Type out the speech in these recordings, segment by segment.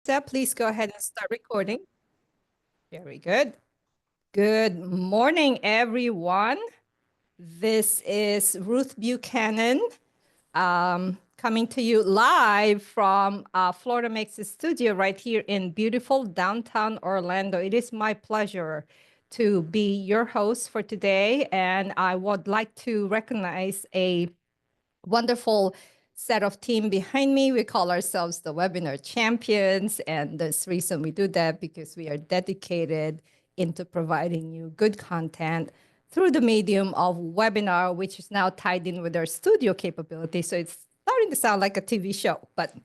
Please go ahead and start recording. Very good. Good morning, everyone. This is Ruth Buchanan coming to you live from Florida Makes studio right here in beautiful downtown Orlando. It is my pleasure to be your host for today, and I would like to recognize a wonderful set of team behind me. We call ourselves the webinar champions. And this reason we do that because we are dedicated into providing you good content through the medium of webinar, which is now tied in with our studio capability. So it's starting to sound like a TV show, but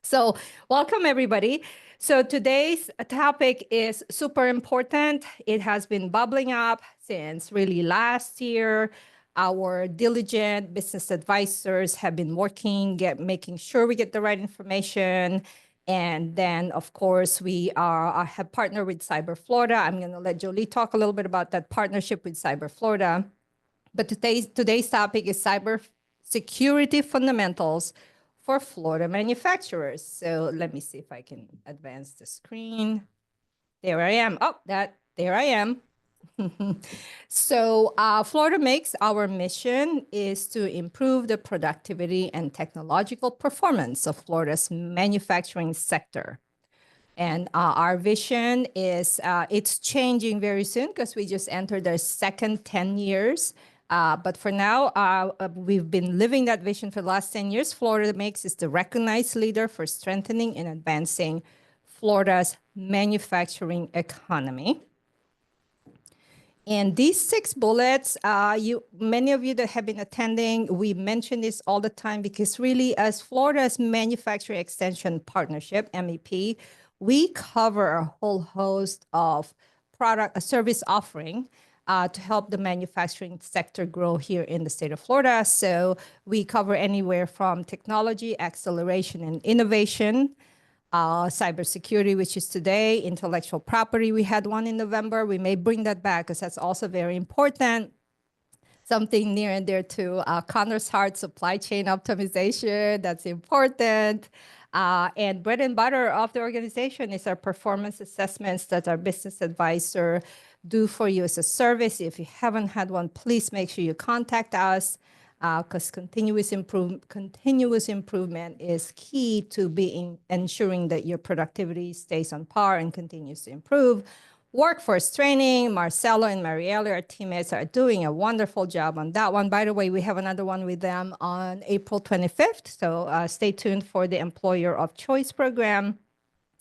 so welcome everybody. So today's topic is super important. It has been bubbling up since really last year. Our diligent business advisors have been working, making sure we get the right information. And then, of course, we have partnered with Cyber Florida. I'm going to let Jolie talk a little bit about that partnership with Cyber Florida. But today's topic is cyber security fundamentals for Florida manufacturers. So let me see if I can advance the screen. There I am. Oh, there I am. So Florida Makes, our mission is to improve the productivity and technological performance of Florida's manufacturing sector. And our vision is, it's changing very soon because we just entered our second 10 years. But for now, we've been living that vision for the last 10 years. Florida Makes is the recognized leader for strengthening and advancing Florida's manufacturing economy. And these 6 bullets, many of you that have been attending, we mention this all the time because really as Florida's Manufacturing Extension Partnership, MEP, we cover a whole host of service offering to help the manufacturing sector grow here in the state of Florida. So we cover anywhere from technology, acceleration, and innovation, cybersecurity, which is today, intellectual property. We had one in November. We may bring that back because that's also very important. Something near and dear to Connor's heart, supply chain optimization. That's important. And bread and butter of the organization is our performance assessments that our business advisor do for you as a service. If you haven't had one, please make sure you contact us because continuous improvement is key to ensuring that your productivity stays on par and continues to improve. Workforce training, Marcelo and Marielle, our teammates, are doing a wonderful job on that one. By the way, we have another one with them on April 25th. So stay tuned for the Employer of Choice program.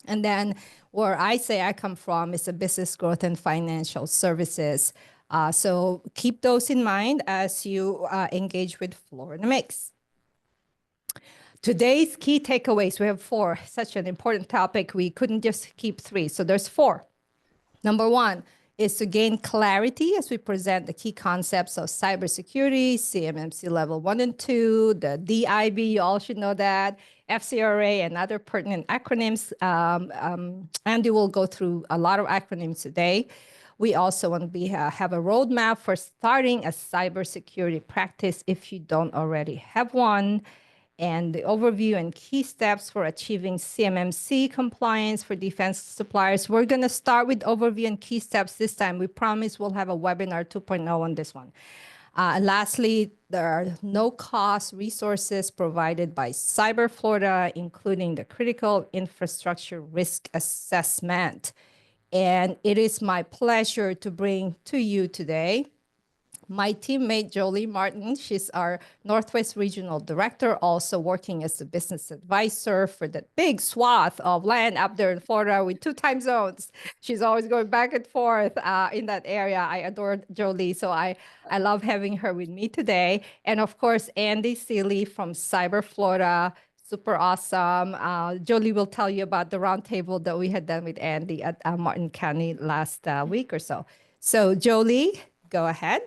And then where I say I come from is a business growth and financial services. So keep those in mind as you engage with Florida Makes. Today's key takeaways, we have 4, such an important topic. We couldn't just keep 3. So there's 4. Number 1 is to gain clarity as we present the key concepts of cybersecurity, CMMC level 1 and 2, the DIB, you all should know that, FCRA, and other pertinent acronyms. Andy will go through a lot of acronyms today. We also want to have a roadmap for starting a cybersecurity practice if you don't already have one, and the overview and key steps for achieving CMMC compliance for defense suppliers. We're going to start with overview and key steps this time. We promise we'll have a webinar 2.0 on this one. Lastly, there are no-cost resources provided by Cyber Florida, including the critical infrastructure risk assessment. And it is my pleasure to bring to you today my teammate, Jolie Martin. She's our Northwest Regional Director, also working as a business advisor for that big swath of land up there in Florida with 2 time zones. She's always going back and forth in that area. I adore Jolie, so I love having her with me today. And of course, Andy Seeley from Cyber Florida. Super awesome. Jolie will tell you about the roundtable that we had done with Andy at Martin County last week or so. So Jolie, go ahead.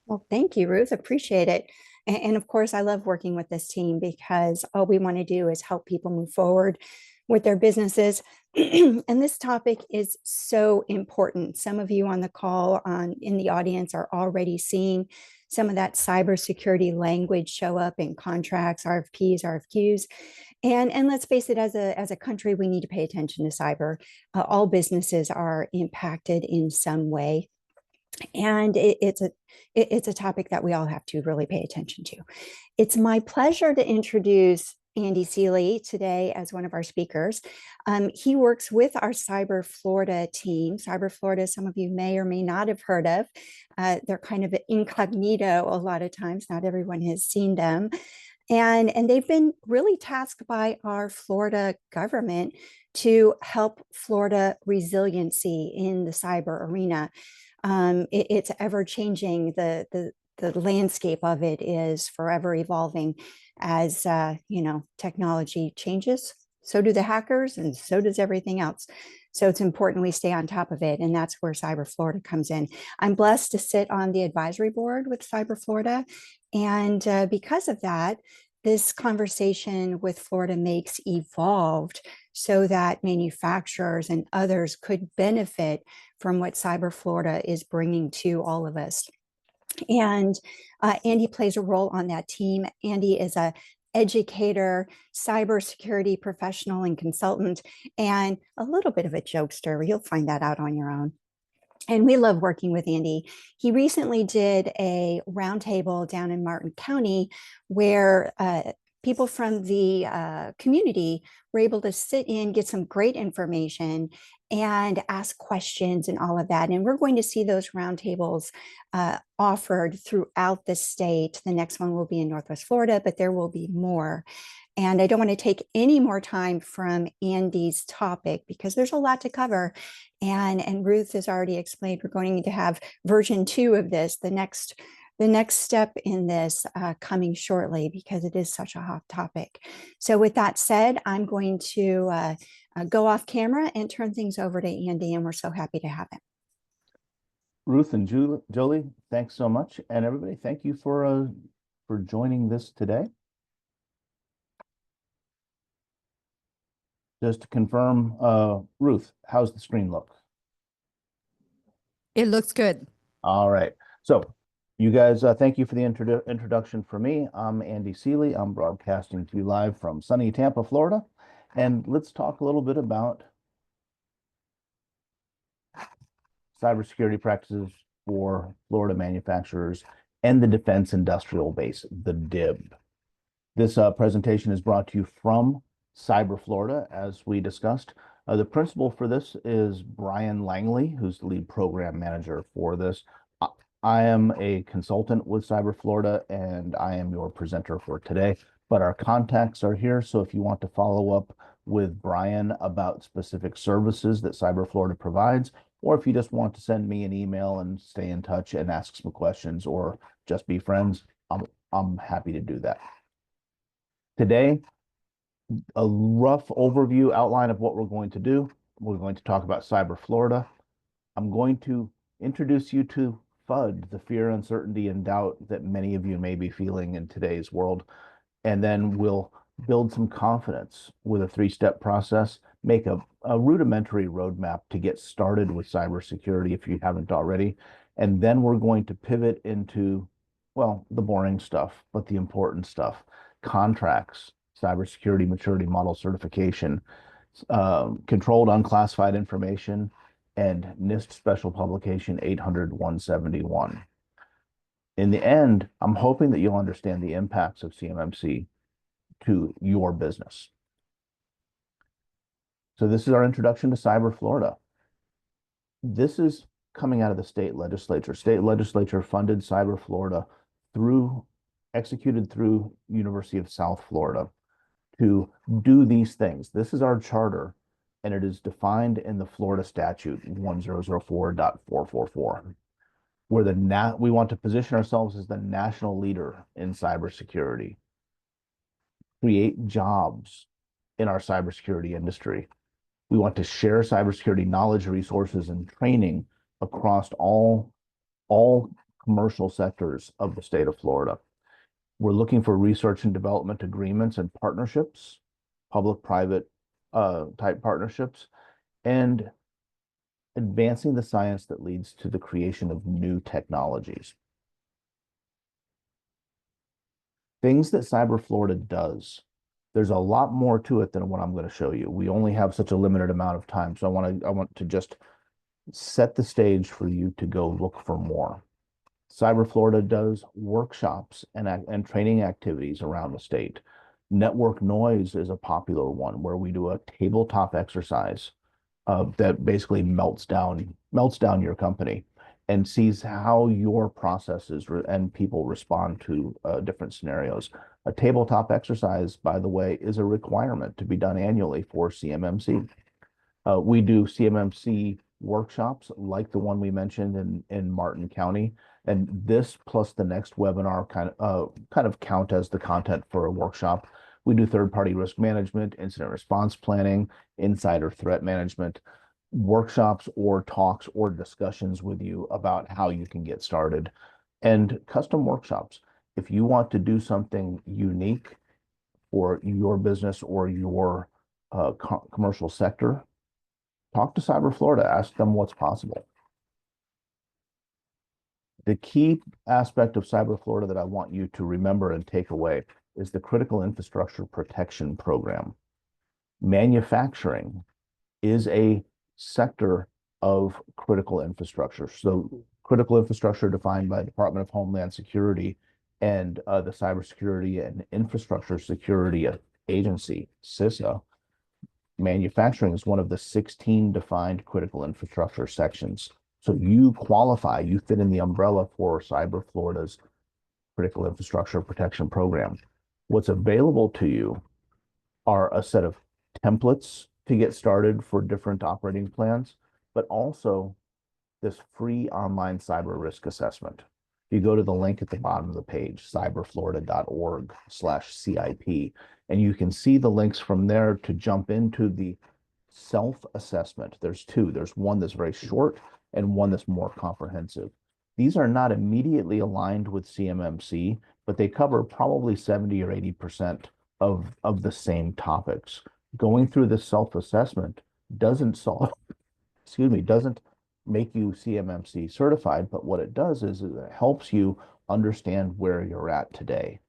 Well, thank you, Ruth. Appreciate it. And of course, I love working with this team because all we want to do is help people move forward with their businesses. And this topic is so important. Some of you on the call in the audience are already seeing some of that cybersecurity language show up in contracts, RFPs, RFQs. And let's face it, as a country, we need to pay attention to cyber. All businesses are impacted in some way. And it's a topic that we all have to really pay attention to. It's my pleasure to introduce Andy Seeley today as one of our speakers. He works with our Cyber Florida team. Cyber Florida, some of you may or may not have heard of. They're kind of incognito a lot of times. Not everyone has seen them. And they've been really tasked by our Florida government to help Florida resiliency in the cyber arena. It's ever changing. The landscape of it is forever evolving as technology changes. So do the hackers, and so does everything else. So it's important we stay on top of it, and that's where Cyber Florida comes in. I'm blessed to sit on the advisory board with Cyber Florida, and because of that, this conversation with Florida Makes evolved so that manufacturers and others could benefit from what Cyber Florida is bringing to all of us. And Andy plays a role on that team. Andy is a educator, cybersecurity professional and consultant, and a little bit of a jokester. You'll find that out on your own. And we love working with Andy. He recently did a roundtable down in Martin County where people from the community were able to sit in, get some great information, and ask questions and all of that. And we're going to see those roundtables offered throughout the state. The next one will be in Northwest Florida, but there will be more. And I don't want to take any more time from Andy's topic because there's a lot to cover. And Ruth has already explained we're going to have version 2 of this, the next step in this coming shortly because it is such a hot topic. So with that said, I'm going to go off camera and turn things over to Andy, and we're so happy to have him. Ruth and Jolie, thanks so much. And everybody, thank you for joining this today. Just to confirm, Ruth, how's the screen look? It looks good. All right. So you guys, thank you for the introduction for me. I'm Andy Seeley. I'm broadcasting to you live from sunny Tampa, Florida. And let's talk a little bit about cybersecurity practices for Florida manufacturers and the defense industrial base, the DIB. This presentation is brought to you from Cyber Florida, as we discussed. The principal for this is Brian Langley, who's the lead program manager for this. I am a consultant with Cyber Florida, and I am your presenter for today, but our contacts are here. So if you want to follow up with Brian about specific services that Cyber Florida provides, or if you just want to send me an email and stay in touch and ask some questions or just be friends, I'm happy to do that. Today, a rough overview outline of what we're going to do. We're going to talk about Cyber Florida. I'm going to introduce you to FUD, the fear, uncertainty, and doubt that many of you may be feeling in today's world. And then we'll build some confidence with a 3-step process, make a rudimentary roadmap to get started with cybersecurity if you haven't already. And then we're going to pivot into, well, the boring stuff, but the important stuff, contracts, cybersecurity maturity model certification, controlled unclassified information, and NIST Special Publication 800-171. In the end, I'm hoping that you'll understand the impacts of CMMC to your business. So this is our introduction to Cyber Florida. This is coming out of the state legislature. State legislature funded Cyber Florida executed through University of South Florida to do these things. This is our charter, and it is defined in the Florida statute 1004.444, where we want to position ourselves as the national leader in cybersecurity, create jobs in our cybersecurity industry. We want to share cybersecurity knowledge, resources, and training across all commercial sectors of the state of Florida. We're looking for research and development agreements and partnerships, public-private type partnerships, and advancing the science that leads to the creation of new technologies. Things that Cyber Florida does, there's a lot more to it than what I'm going to show you. We only have such a limited amount of time, so I want to just set the stage for you to go look for more. Cyber Florida does workshops and training activities around the state. Network noise is a popular one where we do a tabletop exercise that basically melts down your company and sees how your processes and people respond to different scenarios. A tabletop exercise, by the way, is a requirement to be done annually for CMMC. We do CMMC workshops like the one we mentioned in Martin County, and this plus the next webinar kind of count as the content for a workshop. We do third-party risk management, incident response planning, insider threat management, workshops or talks or discussions with you about how you can get started, and custom workshops. If you want to do something unique for your business or your commercial sector, talk to Cyber Florida, ask them what's possible. The key aspect of Cyber Florida that I want you to remember and take away is the Critical Infrastructure Protection Program. Manufacturing is a sector of critical infrastructure. So critical infrastructure defined by Department of Homeland Security and the Cybersecurity and Infrastructure Security Agency, CISA. Manufacturing is one of the 16 defined critical infrastructure sections. So you qualify, you fit in the umbrella for Cyber Florida's Critical Infrastructure Protection Program. What's available to you are a set of templates to get started for different operating plans, but also this free online cyber risk assessment. You go to the link at the bottom of the page, cyberflorida.org/CIP, and you can see the links from there to jump into the self-assessment. There's two. There's one that's very short and one that's more comprehensive. These are not immediately aligned with CMMC, but they cover probably 70 or 80% of the same topics. Going through the self-assessment doesn't solve, doesn't make you CMMC certified, but what it does is it helps you understand where you're at today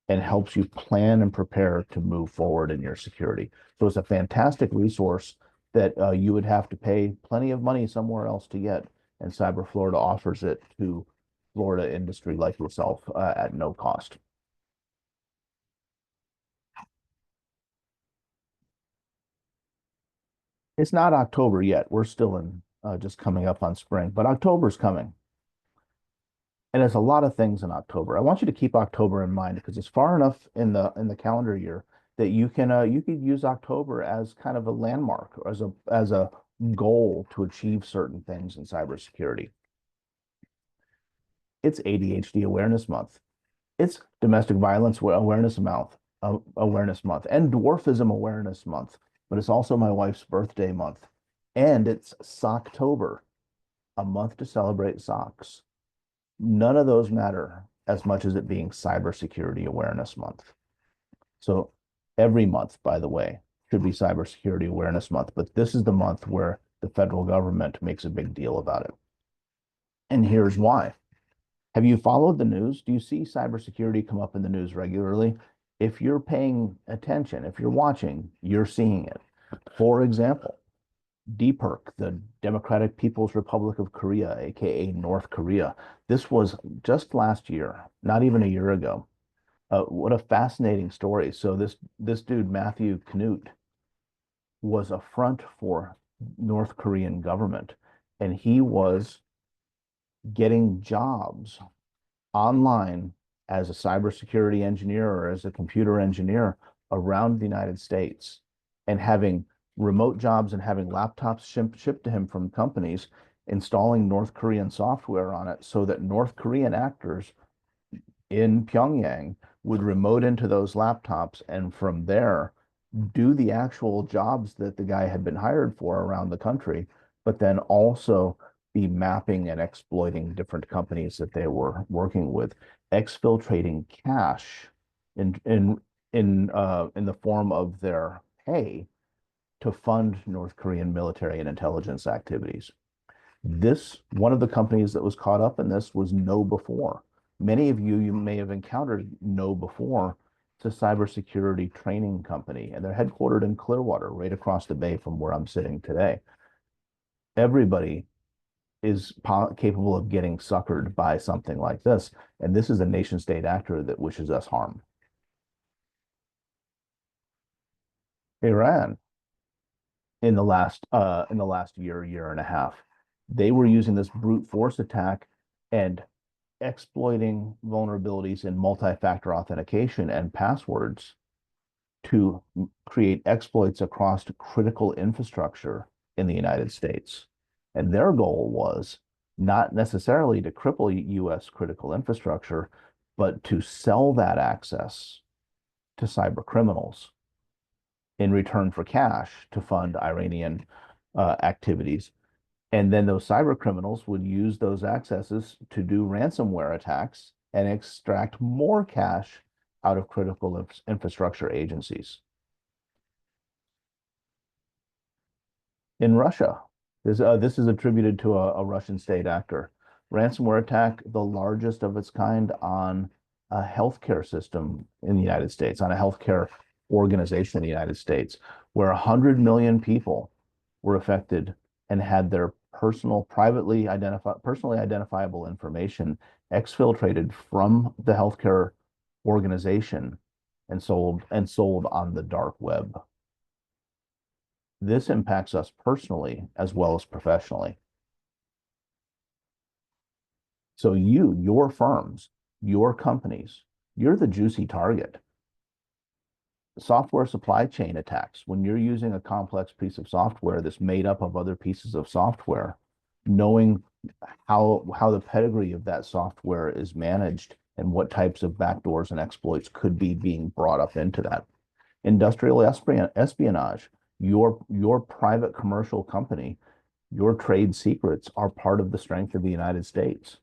and helps you plan and prepare to move forward in your security. So it's a fantastic resource that you would have to pay plenty of money somewhere else to get, and Cyber Florida offers it to Florida industry like yourself at no cost. It's not October yet. We're still in just coming up on spring, but October's coming. And there's a lot of things in October. I want you to keep October in mind because it's far enough in the calendar year that you could use October as kind of a landmark or as a goal to achieve certain things in cybersecurity. It's ADHD Awareness Month. It's Domestic Violence Awareness Month, and Dwarfism Awareness Month. But it's also my wife's birthday month, and it's Socktober, a month to celebrate socks. None of those matter as much as it being Cybersecurity Awareness Month. So every month, by the way, should be Cybersecurity Awareness Month, but this is the month where the federal government makes a big deal about it. And here's why. Have you followed the news? Do you see cybersecurity come up in the news regularly? If you're paying attention, if you're watching, you're seeing it. For example, DPRK, the Democratic People's Republic of Korea, aka North Korea. This was just last year, not even a year ago. What a fascinating story. So this dude, Matthew Knut, was a front for North Korean government, and he was getting jobs online as a cybersecurity engineer or as a computer engineer around the United States and having remote jobs and having laptops shipped to him from companies, installing North Korean software on it so that North Korean actors in Pyongyang would remote into those laptops and from there do the actual jobs that the guy had been hired for around the country, but then also be mapping and exploiting different companies that they were working with, exfiltrating cash in the form of their pay to fund North Korean military and intelligence activities. One of the companies that was caught up in this was KnowBe4. Many of you may have encountered Know before. It's a cybersecurity training company, and they're headquartered in Clearwater, right across the bay from where I'm sitting today. Everybody is capable of getting suckered by something like this, and this is a nation state actor that wishes us harm. Iran, in the last year and a half, they were using this brute force attack and exploiting vulnerabilities in multi-factor authentication and passwords to create exploits across critical infrastructure in the United States. And their goal was not necessarily to cripple US critical infrastructure, but to sell that access to cyber criminals in return for cash to fund Iranian activities. And then those cyber criminals would use those accesses to do ransomware attacks and extract more cash out of critical infrastructure agencies. In Russia, this is attributed to a Russian state actor. Ransomware attack, the largest of its kind on a healthcare system in the United States, on a healthcare organization in the United States, where 100 million people were affected and had their personally identifiable information exfiltrated from the healthcare organization and sold on the dark web. This impacts us personally as well as professionally. So your firms, your companies, you're the juicy target. Software supply chain attacks, when you're using a complex piece of software that's made up of other pieces of software, knowing how the pedigree of that software is managed and what types of backdoors and exploits could be being brought up into that. Industrial espionage, your private commercial company, your trade secrets are part of the strength of the United States.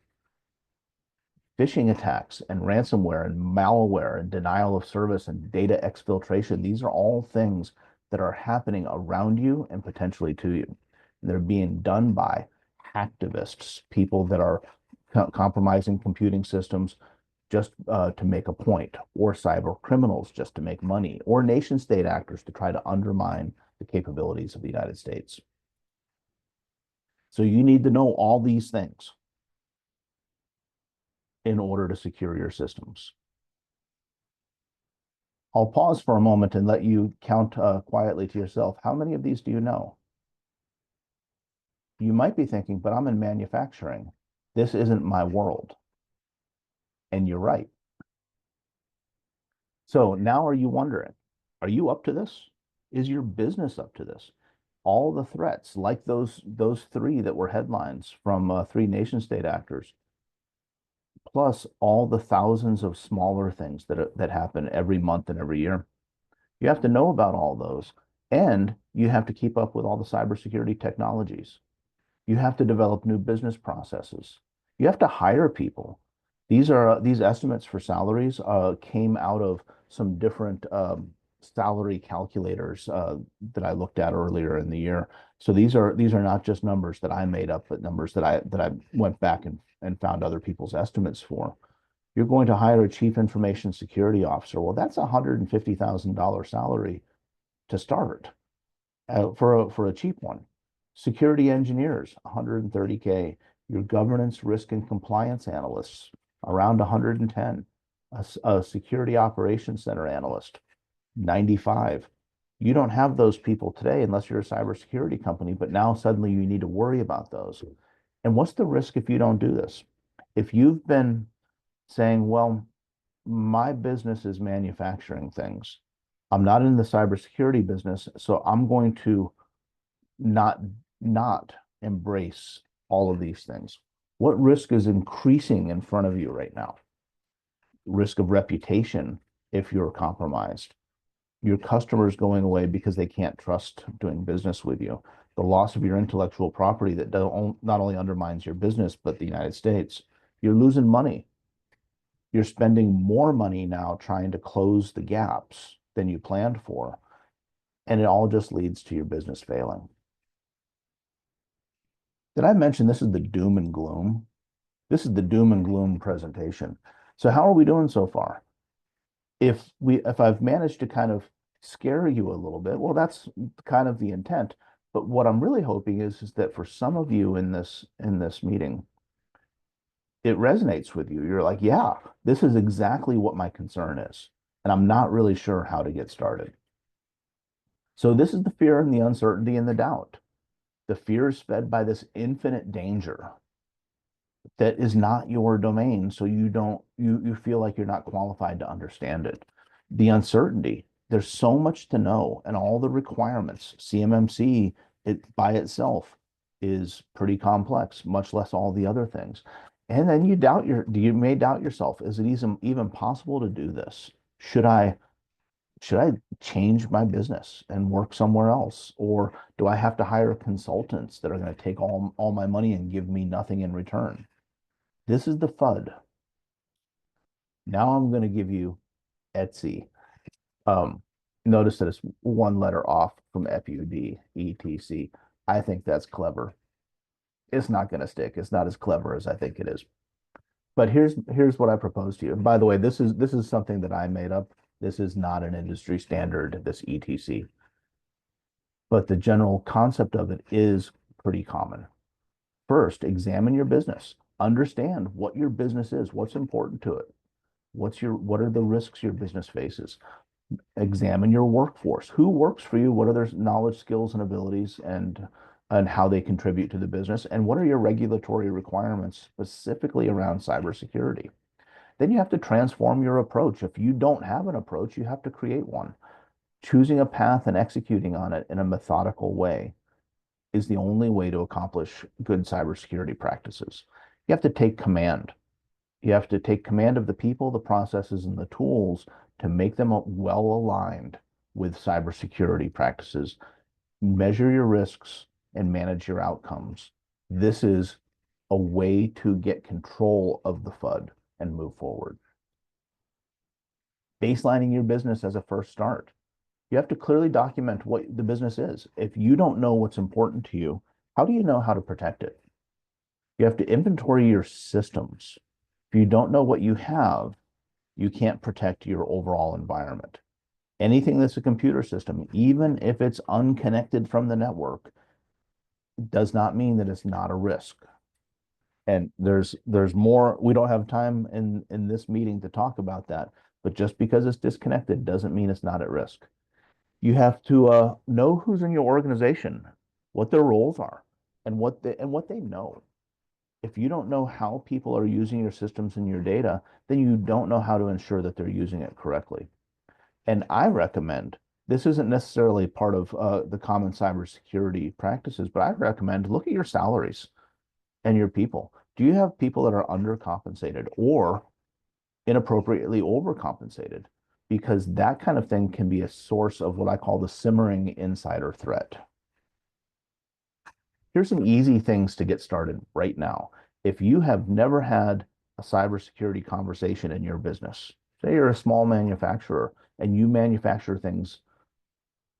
Phishing attacks and ransomware and malware and denial of service and data exfiltration, these are all things that are happening around you and potentially to you. They're being done by hacktivists, people that are compromising computing systems just to make a point, or cyber criminals just to make money, or nation state actors to try to undermine the capabilities of the United States. So you need to know all these things in order to secure your systems. I'll pause for a moment and let you count quietly to yourself. How many of these do you know? You might be thinking, but I'm in manufacturing. This isn't my world. And you're right. So now are you wondering, are you up to this? Is your business up to this? All the threats, like those three that were headlines from three nation state actors, plus all the thousands of smaller things that happen every month and every year. You have to know about all those, and you have to keep up with all the cybersecurity technologies. You have to develop new business processes. You have to hire people. These estimates for salaries came out of some different salary calculators that I looked at earlier in the year. So these are not just numbers that I made up, but numbers that I went back and found other people's estimates for. You're going to hire a chief information security officer. Well, that's a $150,000 salary to start for a cheap one. Security engineers, 130K. Your governance, risk, and compliance analysts, around 110. A security operations center analyst, 95. You don't have those people today unless you're a cybersecurity company, but now suddenly you need to worry about those. And what's the risk if you don't do this? If you've been saying, well, my business is manufacturing things. I'm not in the cybersecurity business, so I'm going to not embrace all of these things. What risk is increasing in front of you right now? Risk of reputation if you're compromised. Your customers going away because they can't trust doing business with you. The loss of your intellectual property that not only undermines your business, but the United States. You're losing money. You're spending more money now trying to close the gaps than you planned for. And it all just leads to your business failing. Did I mention this is the doom and gloom? This is the doom and gloom presentation. So how are we doing so far? If I've managed to kind of scare you a little bit, well, that's kind of the intent. But what I'm really hoping is that for some of you in this meeting, it resonates with you. You're like, yeah, this is exactly what my concern is, and I'm not really sure how to get started. So this is the fear and the uncertainty and the doubt. The fear is fed by this infinite danger that is not your domain, so you feel like you're not qualified to understand it. The uncertainty, there's so much to know, and all the requirements. CMMC, it by itself is pretty complex, much less all the other things. And then you may doubt yourself. Is it even possible to do this? Should I change my business and work somewhere else? Or do I have to hire consultants that are going to take all my money and give me nothing in return? This is the FUD. Now I'm going to give you Etsy. Notice that it's one letter off from FUD, ETC. I think that's clever. It's not going to stick. It's not as clever as I think it is. But here's what I propose to you. And by the way, this is something that I made up. This is not an industry standard, this ETC. But the general concept of it is pretty common. First, examine your business. Understand what your business is, what's important to it. What are the risks your business faces? Examine your workforce. Who works for you? What are their knowledge, skills, and abilities, and how they contribute to the business? And what are your regulatory requirements specifically around cybersecurity? Then you have to transform your approach. If you don't have an approach, you have to create one. Choosing a path and executing on it in a methodical way is the only way to accomplish good cybersecurity practices. You have to take command. You have to take command of the people, the processes, and the tools to make them well aligned with cybersecurity practices. Measure your risks and manage your outcomes. This is a way to get control of the FUD and move forward. Baselining your business as a first start. You have to clearly document what the business is. If you don't know what's important to you, how do you know how to protect it? You have to inventory your systems. If you don't know what you have, you can't protect your overall environment. Anything that's a computer system, even if it's unconnected from the network, does not mean that it's not a risk. And there's more. We don't have time in this meeting to talk about that, but just because it's disconnected doesn't mean it's not at risk. You have to know who's in your organization, what their roles are, and what they know. If you don't know how people are using your systems and your data, then you don't know how to ensure that they're using it correctly. And I recommend, this isn't necessarily part of the common cybersecurity practices, but I recommend look at your salaries and your people. Do you have people that are undercompensated or inappropriately overcompensated? Because that kind of thing can be a source of what I call the simmering insider threat. Here's some easy things to get started right now. If you have never had a cybersecurity conversation in your business, say you're a small manufacturer and you manufacture things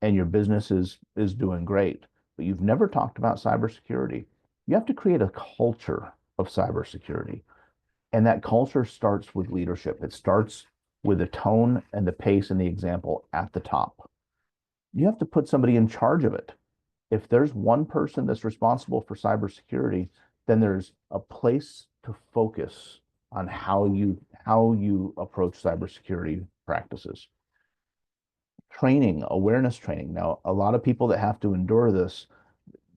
and your business is doing great, but you've never talked about cybersecurity, you have to create a culture of cybersecurity. And that culture starts with leadership. It starts with the tone and the pace and the example at the top. You have to put somebody in charge of it. If there's one person that's responsible for cybersecurity, then there's a place to focus on how you approach cybersecurity practices. Training, awareness training. Now, a lot of people that have to endure this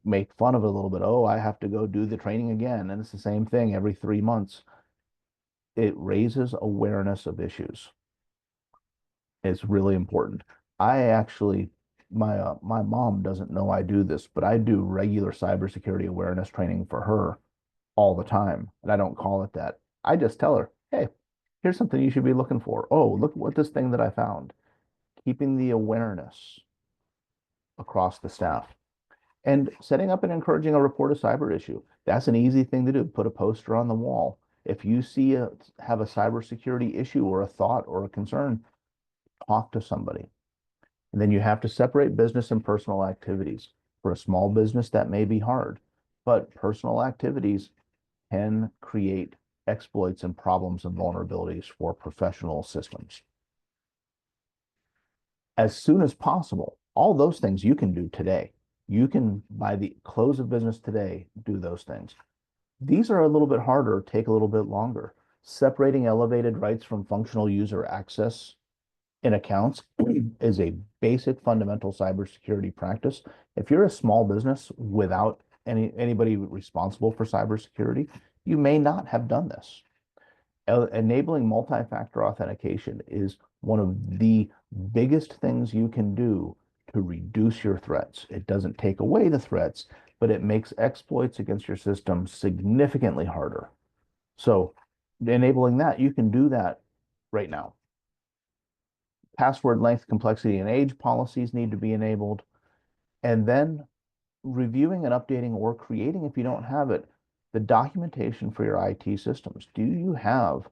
make fun of it a little bit. Oh, I have to go do the training again. And it's the same thing every 3 months. It raises awareness of issues. It's really important. I actually, my mom doesn't know I do this, but I do regular cybersecurity awareness training for her all the time. And I don't call it that. I just tell her, hey, here's something you should be looking for. Oh, look what this thing that I found. Keeping the awareness across the staff. And setting up and encouraging a report a cyber issue. That's an easy thing to do. Put a poster on the wall. If you have a cybersecurity issue or a thought or a concern, talk to somebody. And then you have to separate business and personal activities. For a small business, that may be hard, but personal activities can create exploits and problems and vulnerabilities for professional systems. As soon as possible, all those things you can do today. You can, by the close of business today, do those things. These are a little bit harder, take a little bit longer. Separating elevated rights from functional user access in accounts is a basic fundamental cybersecurity practice. If you're a small business without anybody responsible for cybersecurity, you may not have done this. Enabling multi-factor authentication is one of the biggest things you can do to reduce your threats. It doesn't take away the threats, but it makes exploits against your system significantly harder. So enabling that, you can do that right now. Password length, complexity, and age policies need to be enabled. And then reviewing and updating or creating, if you don't have it, the documentation for your IT systems. Do you have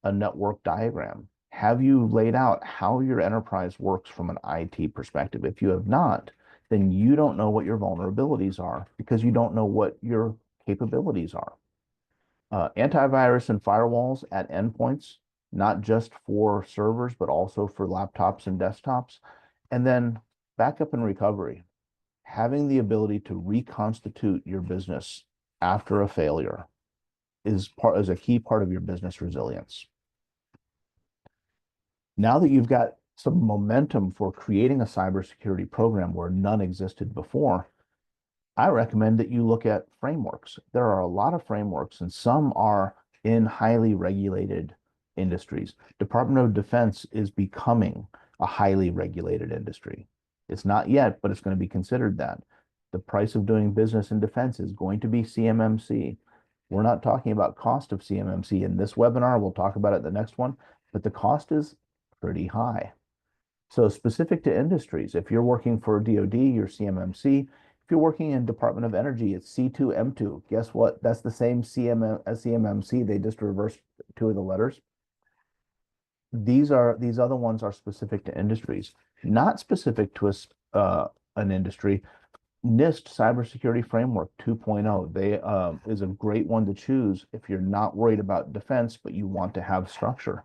a network diagram? Have you laid out how your enterprise works from an IT perspective? If you have not, then you don't know what your vulnerabilities are because you don't know what your capabilities are. Antivirus and firewalls at endpoints, not just for servers, but also for laptops and desktops. And then backup and recovery, having the ability to reconstitute your business after a failure is a key part of your business resilience. Now that you've got some momentum for creating a cybersecurity program where none existed before, I recommend that you look at frameworks. There are a lot of frameworks, and some are in highly regulated industries. Department of Defense is becoming a highly regulated industry. It's not yet, but it's going to be considered that. The price of doing business in defense is going to be CMMC. We're not talking about cost of CMMC in this webinar. We'll talk about it in the next one, but the cost is pretty high. So specific to industries, if you're working for DoD, you're CMMC. If you're working in Department of Energy, it's C2M2. Guess what? That's the same as CMMC. They just reversed two of the letters. These other ones are specific to industries, not specific to an industry. NIST Cybersecurity Framework 2.0 is a great one to choose if you're not worried about defense, but you want to have structure.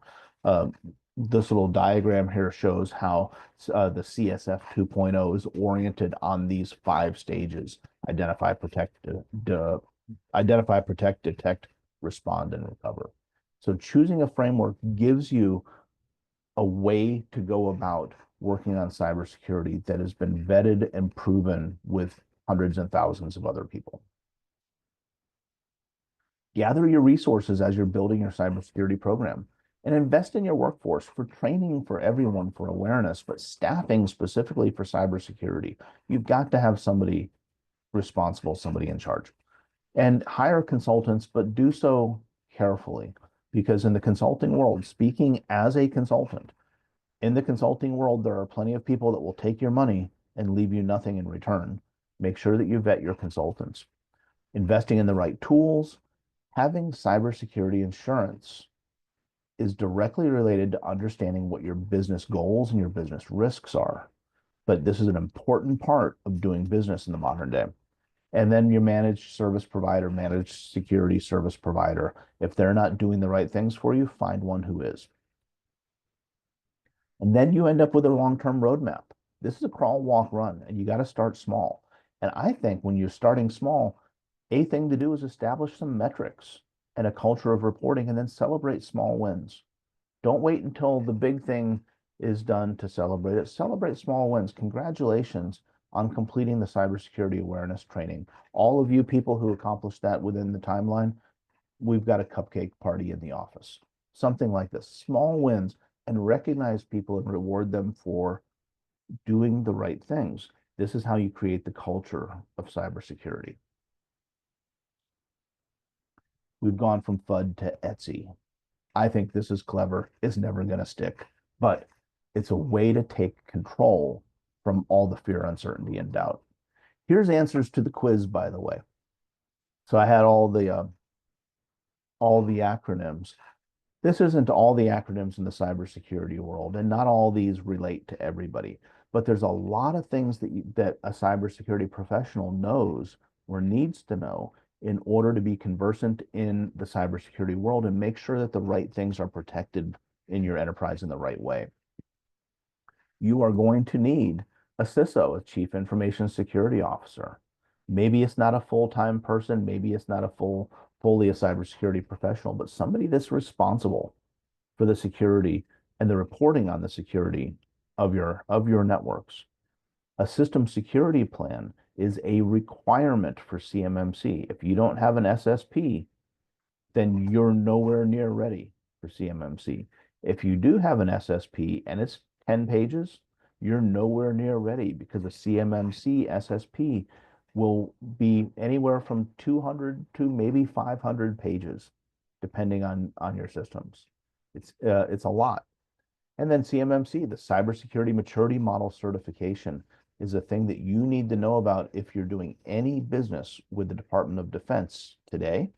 This little diagram here shows how the CSF 2.0 is oriented on these 5 stages: identify, protect, detect, respond, and recover. So choosing a framework gives you a way to go about working on cybersecurity that has been vetted and proven with hundreds and thousands of other people. Gather your resources as you're building your cybersecurity program and invest in your workforce for training for everyone for awareness, but staffing specifically for cybersecurity. You've got to have somebody responsible, somebody in charge. And hire consultants, but do so carefully, because in the consulting world, speaking as a consultant, in the consulting world, there are plenty of people that will take your money and leave you nothing in return. Make sure that you vet your consultants. Investing in the right tools, having cybersecurity insurance is directly related to understanding what your business goals and your business risks are. But this is an important part of doing business in the modern day. And then your managed service provider, managed security service provider. If they're not doing the right things for you, find one who is. And then you end up with a long-term roadmap. This is a crawl, walk, run, and you got to start small. And I think when you're starting small, a thing to do is establish some metrics and a culture of reporting, and then celebrate small wins. Don't wait until the big thing is done to celebrate it. Celebrate small wins. Congratulations on completing the cybersecurity awareness training. All of you people who accomplished that within the timeline, we've got a cupcake party in the office. Something like this. Small wins, and recognize people and reward them for doing the right things. This is how you create the culture of cybersecurity. We've gone from FUD to Etsy. I think this is clever. It's never going to stick, but it's a way to take control from all the fear, uncertainty, and doubt. Here's answers to the quiz, by the way. So I had all the acronyms. This isn't all the acronyms in the cybersecurity world, and not all these relate to everybody. But there's a lot of things that a cybersecurity professional knows or needs to know in order to be conversant in the cybersecurity world and make sure that the right things are protected in your enterprise in the right way. You are going to need a CISO, a Chief Information Security Officer. Maybe it's not a full-time person, maybe it's not a fully a cybersecurity professional, but somebody that's responsible for the security and the reporting on the security of your networks. A system security plan is a requirement for CMMC. If you don't have an SSP, then you're nowhere near ready for CMMC. If you do have an SSP and it's 10 pages, you're nowhere near ready, because a CMMC SSP will be anywhere from 200 to maybe 500 pages, depending on your systems. It's a lot. And then CMMC, the Cybersecurity Maturity Model Certification, is a thing that you need to know about if you're doing any business with the Department of Defense today,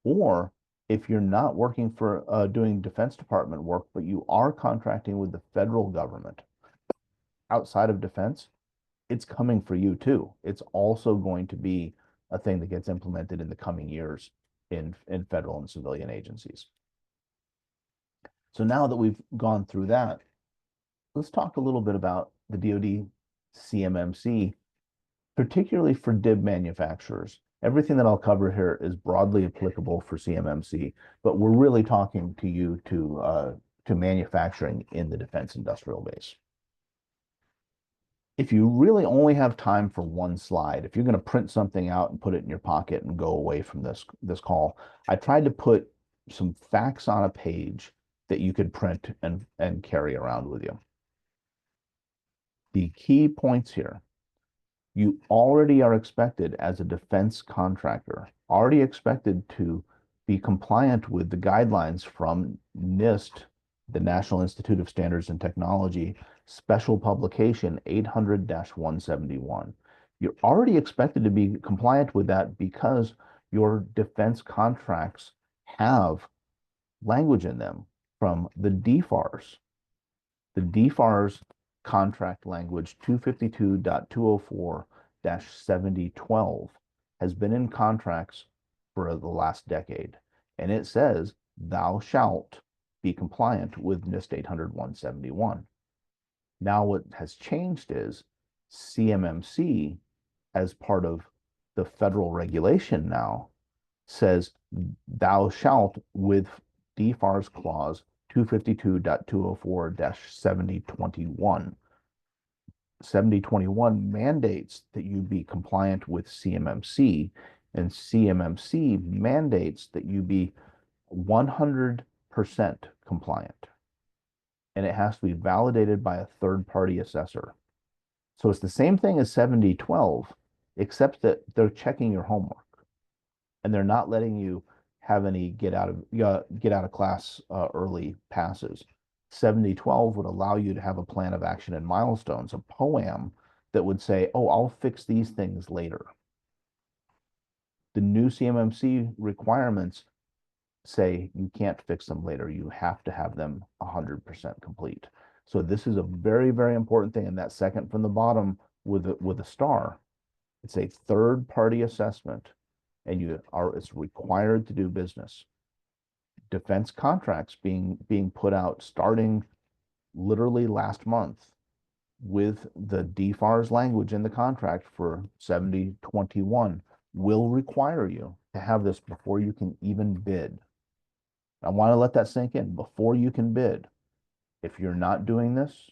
or if you're not working for doing Defense Department work, but you are contracting with the federal government outside of defense, it's coming for you too. It's also going to be a thing that gets implemented in the coming years in federal and civilian agencies. So now that we've gone through that, let's talk a little bit about the DoD CMMC, particularly for DIB manufacturers. Everything that I'll cover here is broadly applicable for CMMC, but we're really talking to you to manufacturing in the defense industrial base. If you really only have time for one slide, if you're going to print something out and put it in your pocket and go away from this call, I tried to put some facts on a page that you could print and carry around with you. The key points here: you already are expected as a defense contractor, already expected to be compliant with the guidelines from NIST, the National Institute of Standards and Technology, special publication 800-171. You're already expected to be compliant with that because your defense contracts have language in them from the DFARS. The DFARS contract language 252.204-7012 has been in contracts for the last decade, and it says thou shalt be compliant with NIST 800-171. Now what has changed is CMMC, as part of the federal regulation now, says thou shalt, with DFARS clause 252.204-7021. 7021 mandates that you be compliant with CMMC, and CMMC mandates that you be 100% compliant. And it has to be validated by a third-party assessor. So it's the same thing as 7012, except that they're checking your homework, and they're not letting you have any get out of class early passes. 7012 would allow you to have a plan of action and milestones, a POAM, that would say, oh, I'll fix these things later. The new CMMC requirements say you can't fix them later. You have to have them 100% complete. So this is a very, very important thing. And that second from the bottom with a star, it's a third-party assessment, and it's required to do business. Defense contracts being put out starting literally last month with the DFARS language in the contract for 7021 will require you to have this before you can even bid. I want to let that sink in. Before you can bid, if you're not doing this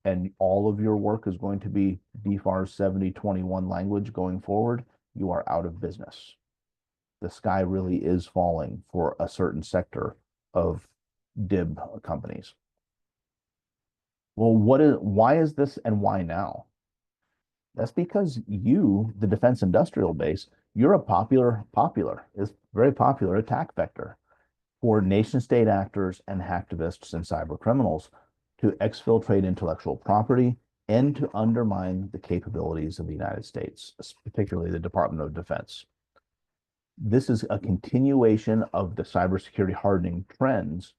and all of your work is going to be DFARS 7021 language going forward, you are out of business. The sky really is falling for a certain sector of DIB companies. Well, why is this, and why now? That's because you, the defense industrial base, you're a popular is very popular attack vector for nation state actors and hacktivists and cyber criminals to exfiltrate intellectual property and to undermine the capabilities of the United States, particularly the Department of Defense. This is a continuation of the cybersecurity hardening trends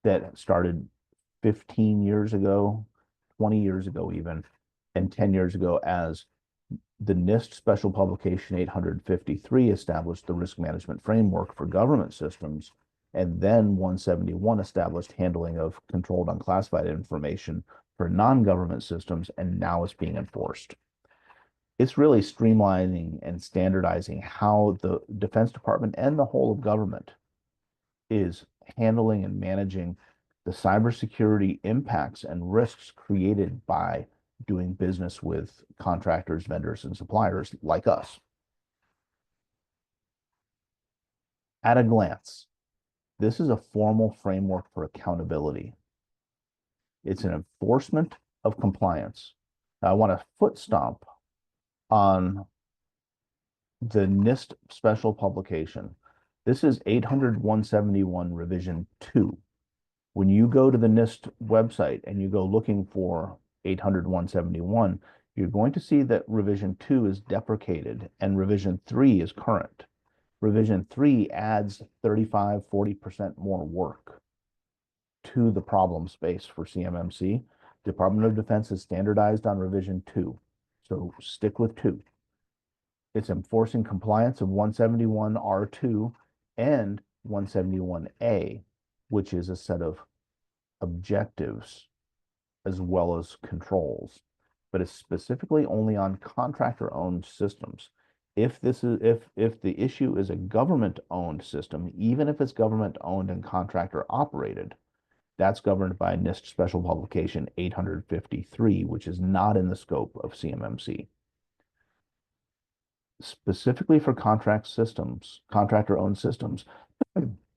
that started 15 years ago, 20 years ago even, and 10 years ago, as The NIST Special Publication 853 established the risk management framework for government systems, and then 171 established handling of controlled unclassified information for non-government systems, and now it's being enforced. It's really streamlining and standardizing how the Defense Department and the whole of government is handling and managing the cybersecurity impacts and risks created by doing business with contractors, vendors, and suppliers like us. At a glance, this is a formal framework for accountability. It's an enforcement of compliance. Now, I want to foot stomp on the NIST special publication. This is 800-171 revision 2. When you go to the NIST website and you go looking for 800-171, you're going to see that revision 2 is deprecated and revision 3 is current. Revision 3 adds 35-40% more work to the problem space for CMMC. Department of Defense is standardized on revision 2, so stick with 2. It's enforcing compliance of 171R2 and 171A, which is a set of objectives as well as controls, but it's specifically only on contractor-owned systems. If the issue is a government-owned system, even if it's government-owned and contractor-operated, that's governed by NIST Special Publication 853, which is not in the scope of CMMC. Specifically for contractor-owned systems,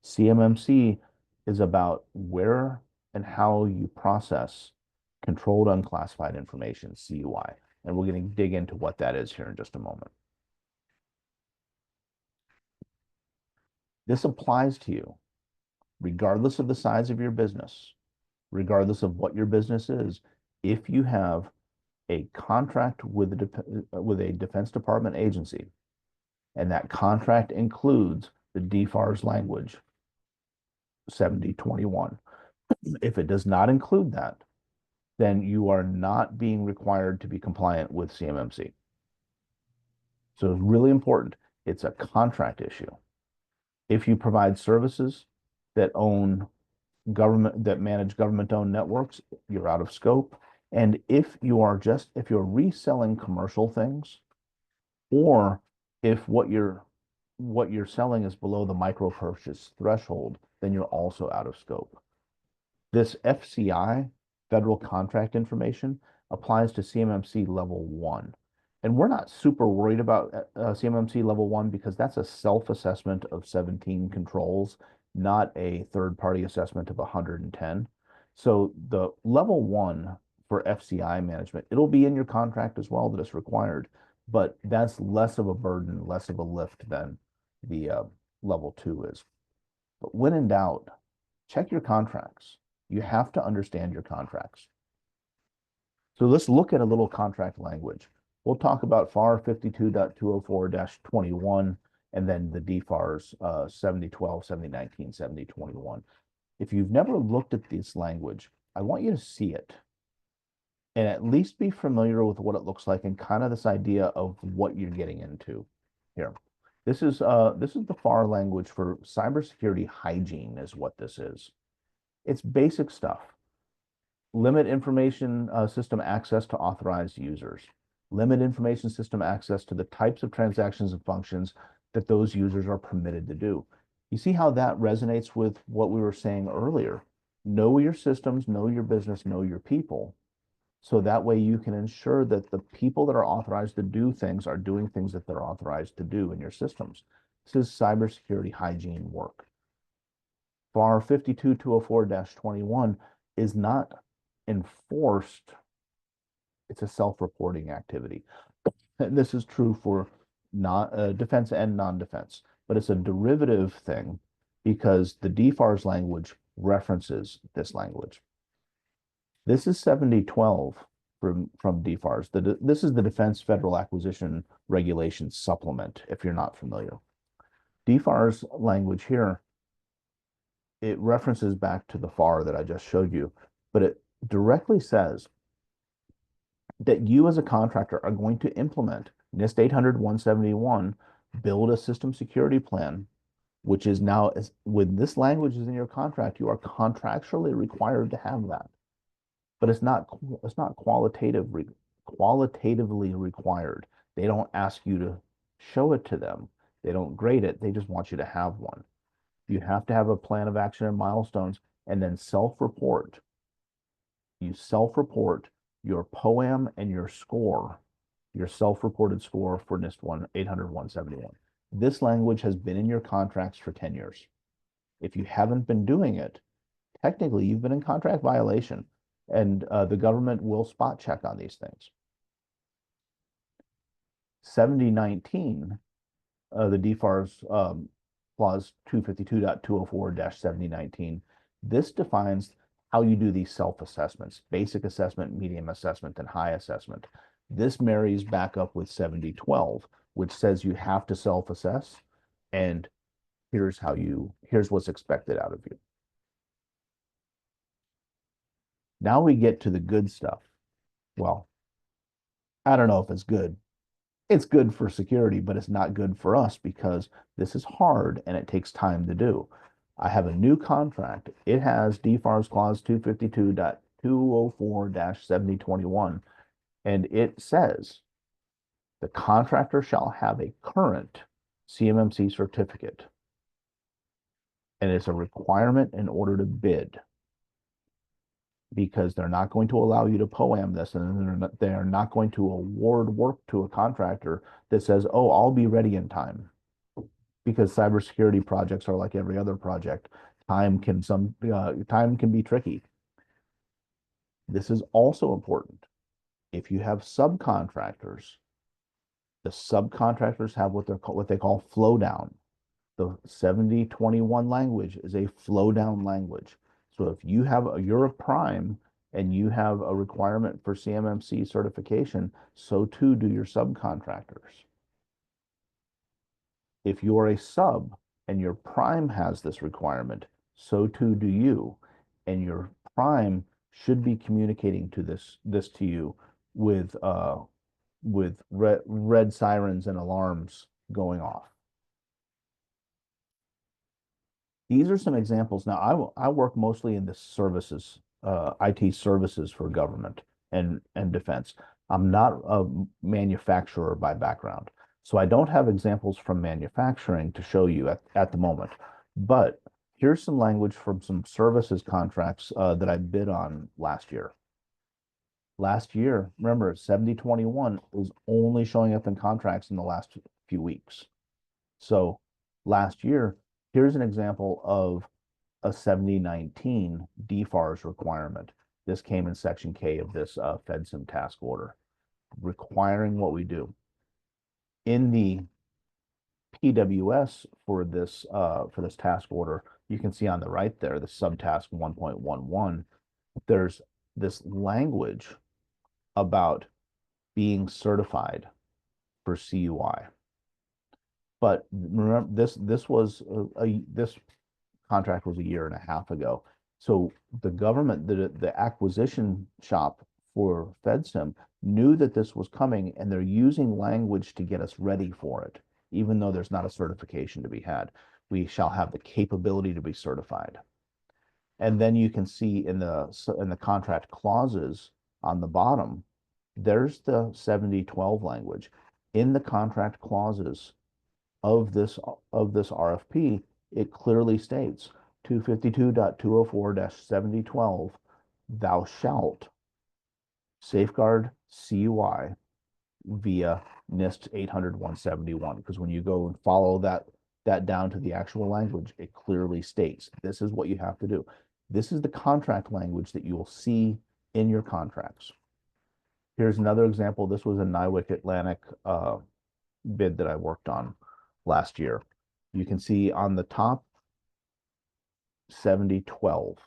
CMMC is about where and how you process controlled unclassified information, CUI. And we're going to dig into what that is here in just a moment. This applies to you regardless of the size of your business, regardless of what your business is. If you have a contract with a Defense Department agency, and that contract includes the DFARS language, 7021. If it does not include that, then you are not being required to be compliant with CMMC. So it's really important. It's a contract issue. If you provide services that manage government-owned networks, you're out of scope. And if you're reselling commercial things, or if what you're selling is below the micro purchase threshold, then you're also out of scope. This FCI, Federal Contract Information, applies to CMMC Level 1. And we're not super worried about CMMC Level 1 because that's a self-assessment of 17 controls, not a third-party assessment of 110. So the Level 1 for FCI management, it'll be in your contract as well that it's required, but that's less of a burden, less of a lift than the Level 2 is. But when in doubt, check your contracts. You have to understand your contracts. So let's look at a little contract language. We'll talk about FAR 52.204-21 and then the DFARS 7012, 7019, 7021. If you've never looked at this language, I want you to see it and at least be familiar with what it looks like and kind of this idea of what you're getting into here. This is the FAR language for cybersecurity hygiene is what this is. It's basic stuff. Limit information system access to authorized users. Limit information system access to the types of transactions and functions that those users are permitted to do. You see how that resonates with what we were saying earlier. Know your systems, know your business, know your people. So that way you can ensure that the people that are authorized to do things are doing things that they're authorized to do in your systems. This is cybersecurity hygiene work. FAR 52.204-21 is not enforced. It's a self-reporting activity. And this is true for defense and non-defense, but it's a derivative thing because the DFARS language references this language. This is 7012 from DFARS. This is the Defense Federal Acquisition Regulations Supplement, if you're not familiar. DFARS language here, it references back to the FAR that I just showed you, but it directly says that you as a contractor are going to implement NIST 800-171, build a system security plan, which is now, with this language is in your contract, you are contractually required to have that. But it's not qualitatively required. They don't ask you to show it to them. They don't grade it. They just want you to have one. You have to have a plan of action and milestones, and then self-report. You self-report your POAM and your score, your self-reported score for NIST 800-171. This language has been in your contracts for 10 years. If you haven't been doing it, technically you've been in contract violation, and the government will spot check on these things. 7019, the DFARS clause 252.204-7019, this defines how you do these self-assessments: basic assessment, medium assessment, and high assessment. This marries back up with 7012, which says you have to self-assess, and here's what's expected out of you. Now we get to the good stuff. Well, I don't know if it's good. It's good for security, but it's not good for us because this is hard and it takes time to do. I have a new contract. It has DFARS clause 252.204-7021, and it says the contractor shall have a current CMMC certificate, and it's a requirement in order to bid, because they're not going to allow you to POAM this, and they're not going to award work to a contractor that says, oh, I'll be ready in time. Because cybersecurity projects are like every other project. Time can be tricky. This is also important. If you have subcontractors, the subcontractors have what they call flow down. The 7021 language is a flow down language. So if you're a prime and you have a requirement for CMMC certification, so too do your subcontractors. If you're a sub and your prime has this requirement, so too do you. And your prime should be communicating to this to you with red sirens and alarms going off. These are some examples. Now, I work mostly in the services, IT services for government and defense. I'm not a manufacturer by background, so I don't have examples from manufacturing to show you at the moment. But here's some language from some services contracts that I bid on last year. Last year, remember, 7021 is only showing up in contracts in the last few weeks. So last year, here's an example of a 7019 DFARS requirement. This came in Section K of this FedSim task order, requiring what we do. In the PWS for this task order, you can see on the right there, the subtask 1.11, there's this language about being certified for CUI. But remember, this contract was a year and a half ago. So the government, the acquisition shop for FedSim knew that this was coming, and they're using language to get us ready for it. Even though there's not a certification to be had, we shall have the capability to be certified. And then you can see in the contract clauses on the bottom, there's the 7012 language. In the contract clauses of this RFP, it clearly states 252.204-7012, thou shalt safeguard CUI via NIST 800-171. Because when you go and follow that down to the actual language, it clearly states this is what you have to do. This is the contract language that you will see in your contracts. Here's another example. This was a NIWC Atlantic bid that I worked on last year. You can see on the top 7012.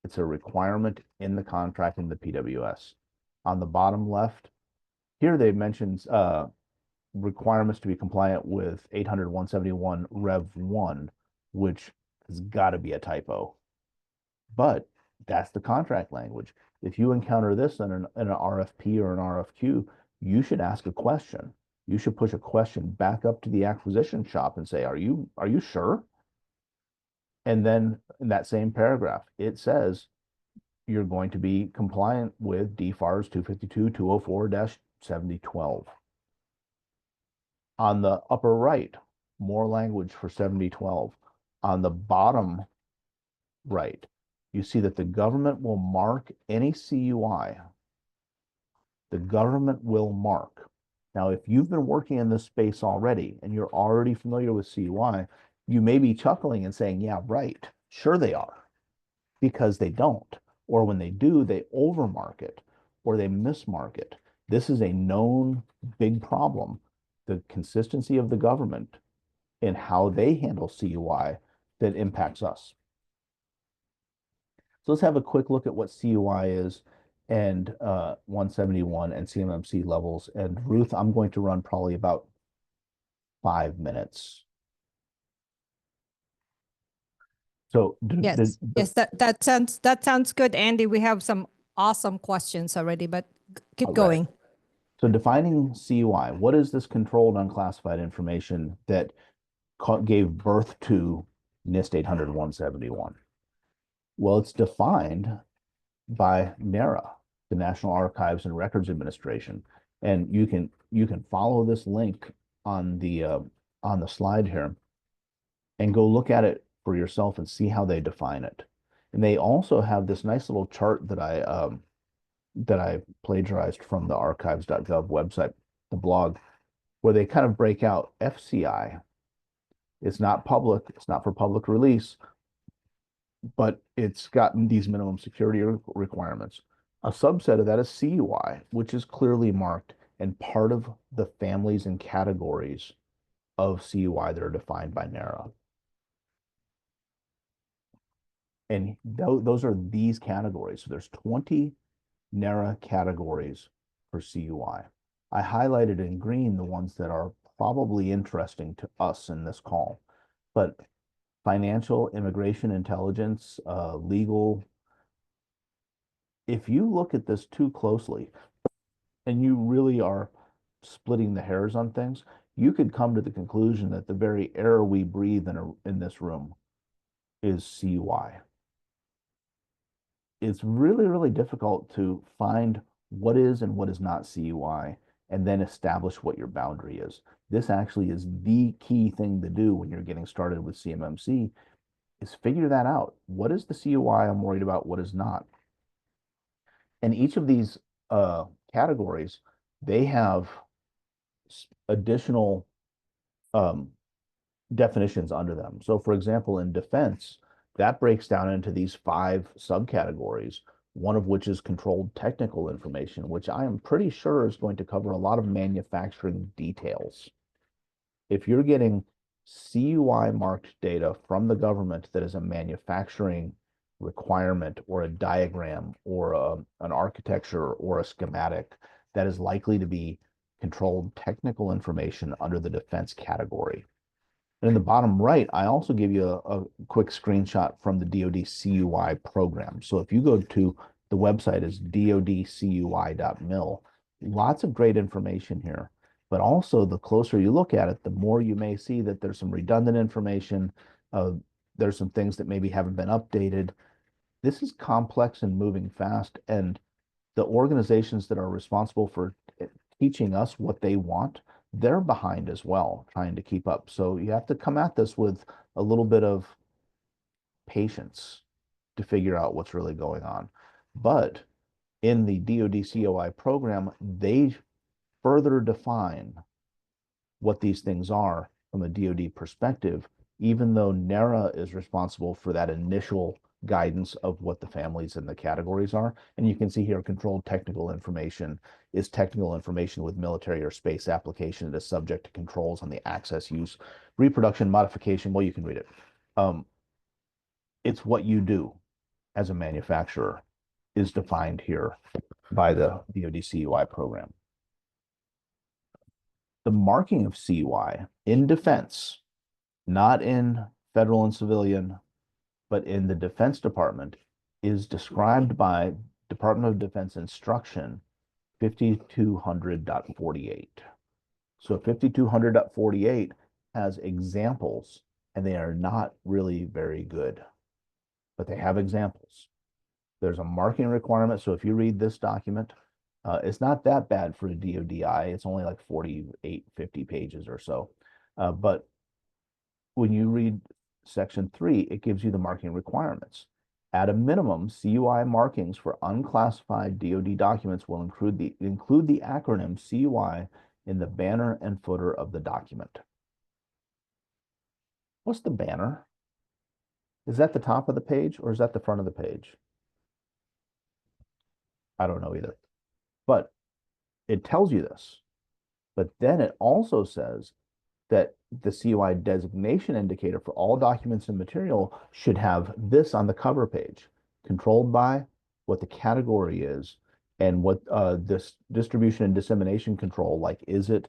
It's a requirement in the contract in the PWS. On the bottom left, here they mentioned requirements to be compliant with 800-171 Rev 1, which has got to be a typo. But that's the contract language. If you encounter this in an RFP or an RFQ, you should ask a question. you should push a question back up to the acquisition shop and say, are you sure? And then in that same paragraph, it says you're going to be compliant with DFARS 252-204-7012. On the upper right, more language for 7012. On the bottom right, you see that the government will mark any CUI. The government will mark. Now, if you've been working in this space already and you're already familiar with CUI, you may be chuckling and saying, yeah, right, sure they are, because they don't. Or when they do, they overmarket or they mismarket. This is a known big problem. The consistency of the government in how they handle CUI that impacts us. So let's have a quick look at what CUI is and 171 and CMMC levels. And Ruth, I'm going to run probably about 5 minutes. So Yes, that sounds good, Andy. We have some awesome questions already, but keep going. So defining CUI, what is this controlled unclassified information that gave birth to NIST 800-171? Well, it's defined by NARA, the National Archives and Records Administration, and you can follow this link on the slide here and go look at it for yourself and see how they define it. And they also have this nice little chart that I plagiarized from the archives.gov website, the blog, where they kind of break out FCI. It's not public, it's not for public release, but it's gotten these minimum security requirements. A subset of that is CUI, which is clearly marked and part of the families and categories of CUI that are defined by NARA. And those are these categories. So there's 20 NARA categories for CUI. I highlighted in green the ones that are probably interesting to us in this call, but financial, immigration, intelligence, legal. If you look at this too closely and you really are splitting the hairs on things, you could come to the conclusion that the very air we breathe in this room is CUI. It's really, really difficult to find what is and what is not CUI and then establish what your boundary is. This actually is the key thing to do when you're getting started with CMMC, is figure that out. What is the CUI I'm worried about? What is not? And each of these categories, they have additional definitions under them. So for example, in defense, that breaks down into these 5 subcategories, one of which is controlled technical information, which I am pretty sure is going to cover a lot of manufacturing details. If you're getting CUI marked data from the government that is a manufacturing requirement or a diagram or an architecture or a schematic, that is likely to be controlled technical information under the defense category. And in the bottom right, I also give you a quick screenshot from the DoD CUI program. So if you go to the website is dodcui.mil, lots of great information here. But also, the closer you look at it, the more you may see that there's some redundant information. There's some things that maybe haven't been updated. This is complex and moving fast, and the organizations that are responsible for teaching us what they want, they're behind as well, trying to keep up. So you have to come at this with a little bit of patience to figure out what's really going on. But in the DoD CUI program, they further define what these things are from a DoD perspective, even though NARA is responsible for that initial guidance of what the families and the categories are. And you can see here, controlled technical information is technical information with military or space application that is subject to controls on the access, use, reproduction, modification. Well, you can read it. It's what you do as a manufacturer is defined here by the DoD CUI program. The marking of CUI in defense, not in federal and civilian, but in the Defense Department, is described by Department of Defense Instruction 5200.48. So 5200.48 has examples, and they are not really very good, but they have examples. There's a marking requirement. So if you read this document, it's not that bad for a DODI. It's only like 48, 50 pages or so. But when you read section 3, it gives you the marking requirements. At a minimum, CUI markings for unclassified DoD documents will include the acronym CUI in the banner and footer of the document. What's the banner? Is that the top of the page or is that the front of the page? I don't know either. But it tells you this. But then it also says that the CUI designation indicator for all documents and material should have this on the cover page, controlled by, what the category is, and what this distribution and dissemination control, like, is it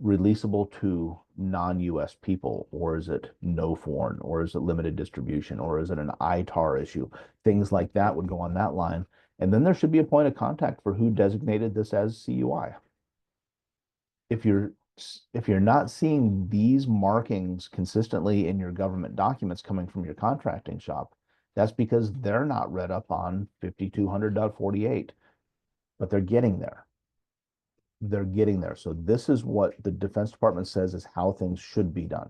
releasable to non-US people, or is it no foreign, or is it limited distribution, or is it an ITAR issue? Things like that would go on that line. And then there should be a point of contact for who designated this as CUI. If you're not seeing these markings consistently in your government documents coming from your contracting shop, that's because they're not read up on 5200.48, but they're getting there. They're getting there. So this is what the Defense Department says is how things should be done.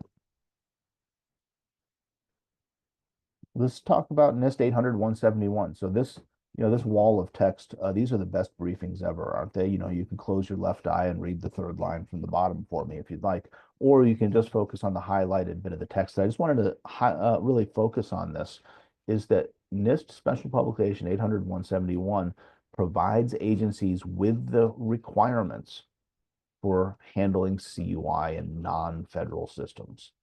Let's talk about NIST 800-171. So this, this wall of text, these are the best briefings ever, aren't they? You can close your left eye and read the third line from the bottom for me if you'd like, or you can just focus on the highlighted bit of the text. I just wanted to really focus on this, is that NIST Special Publication 800-171 provides agencies with the requirements for handling CUI in non-federal systems.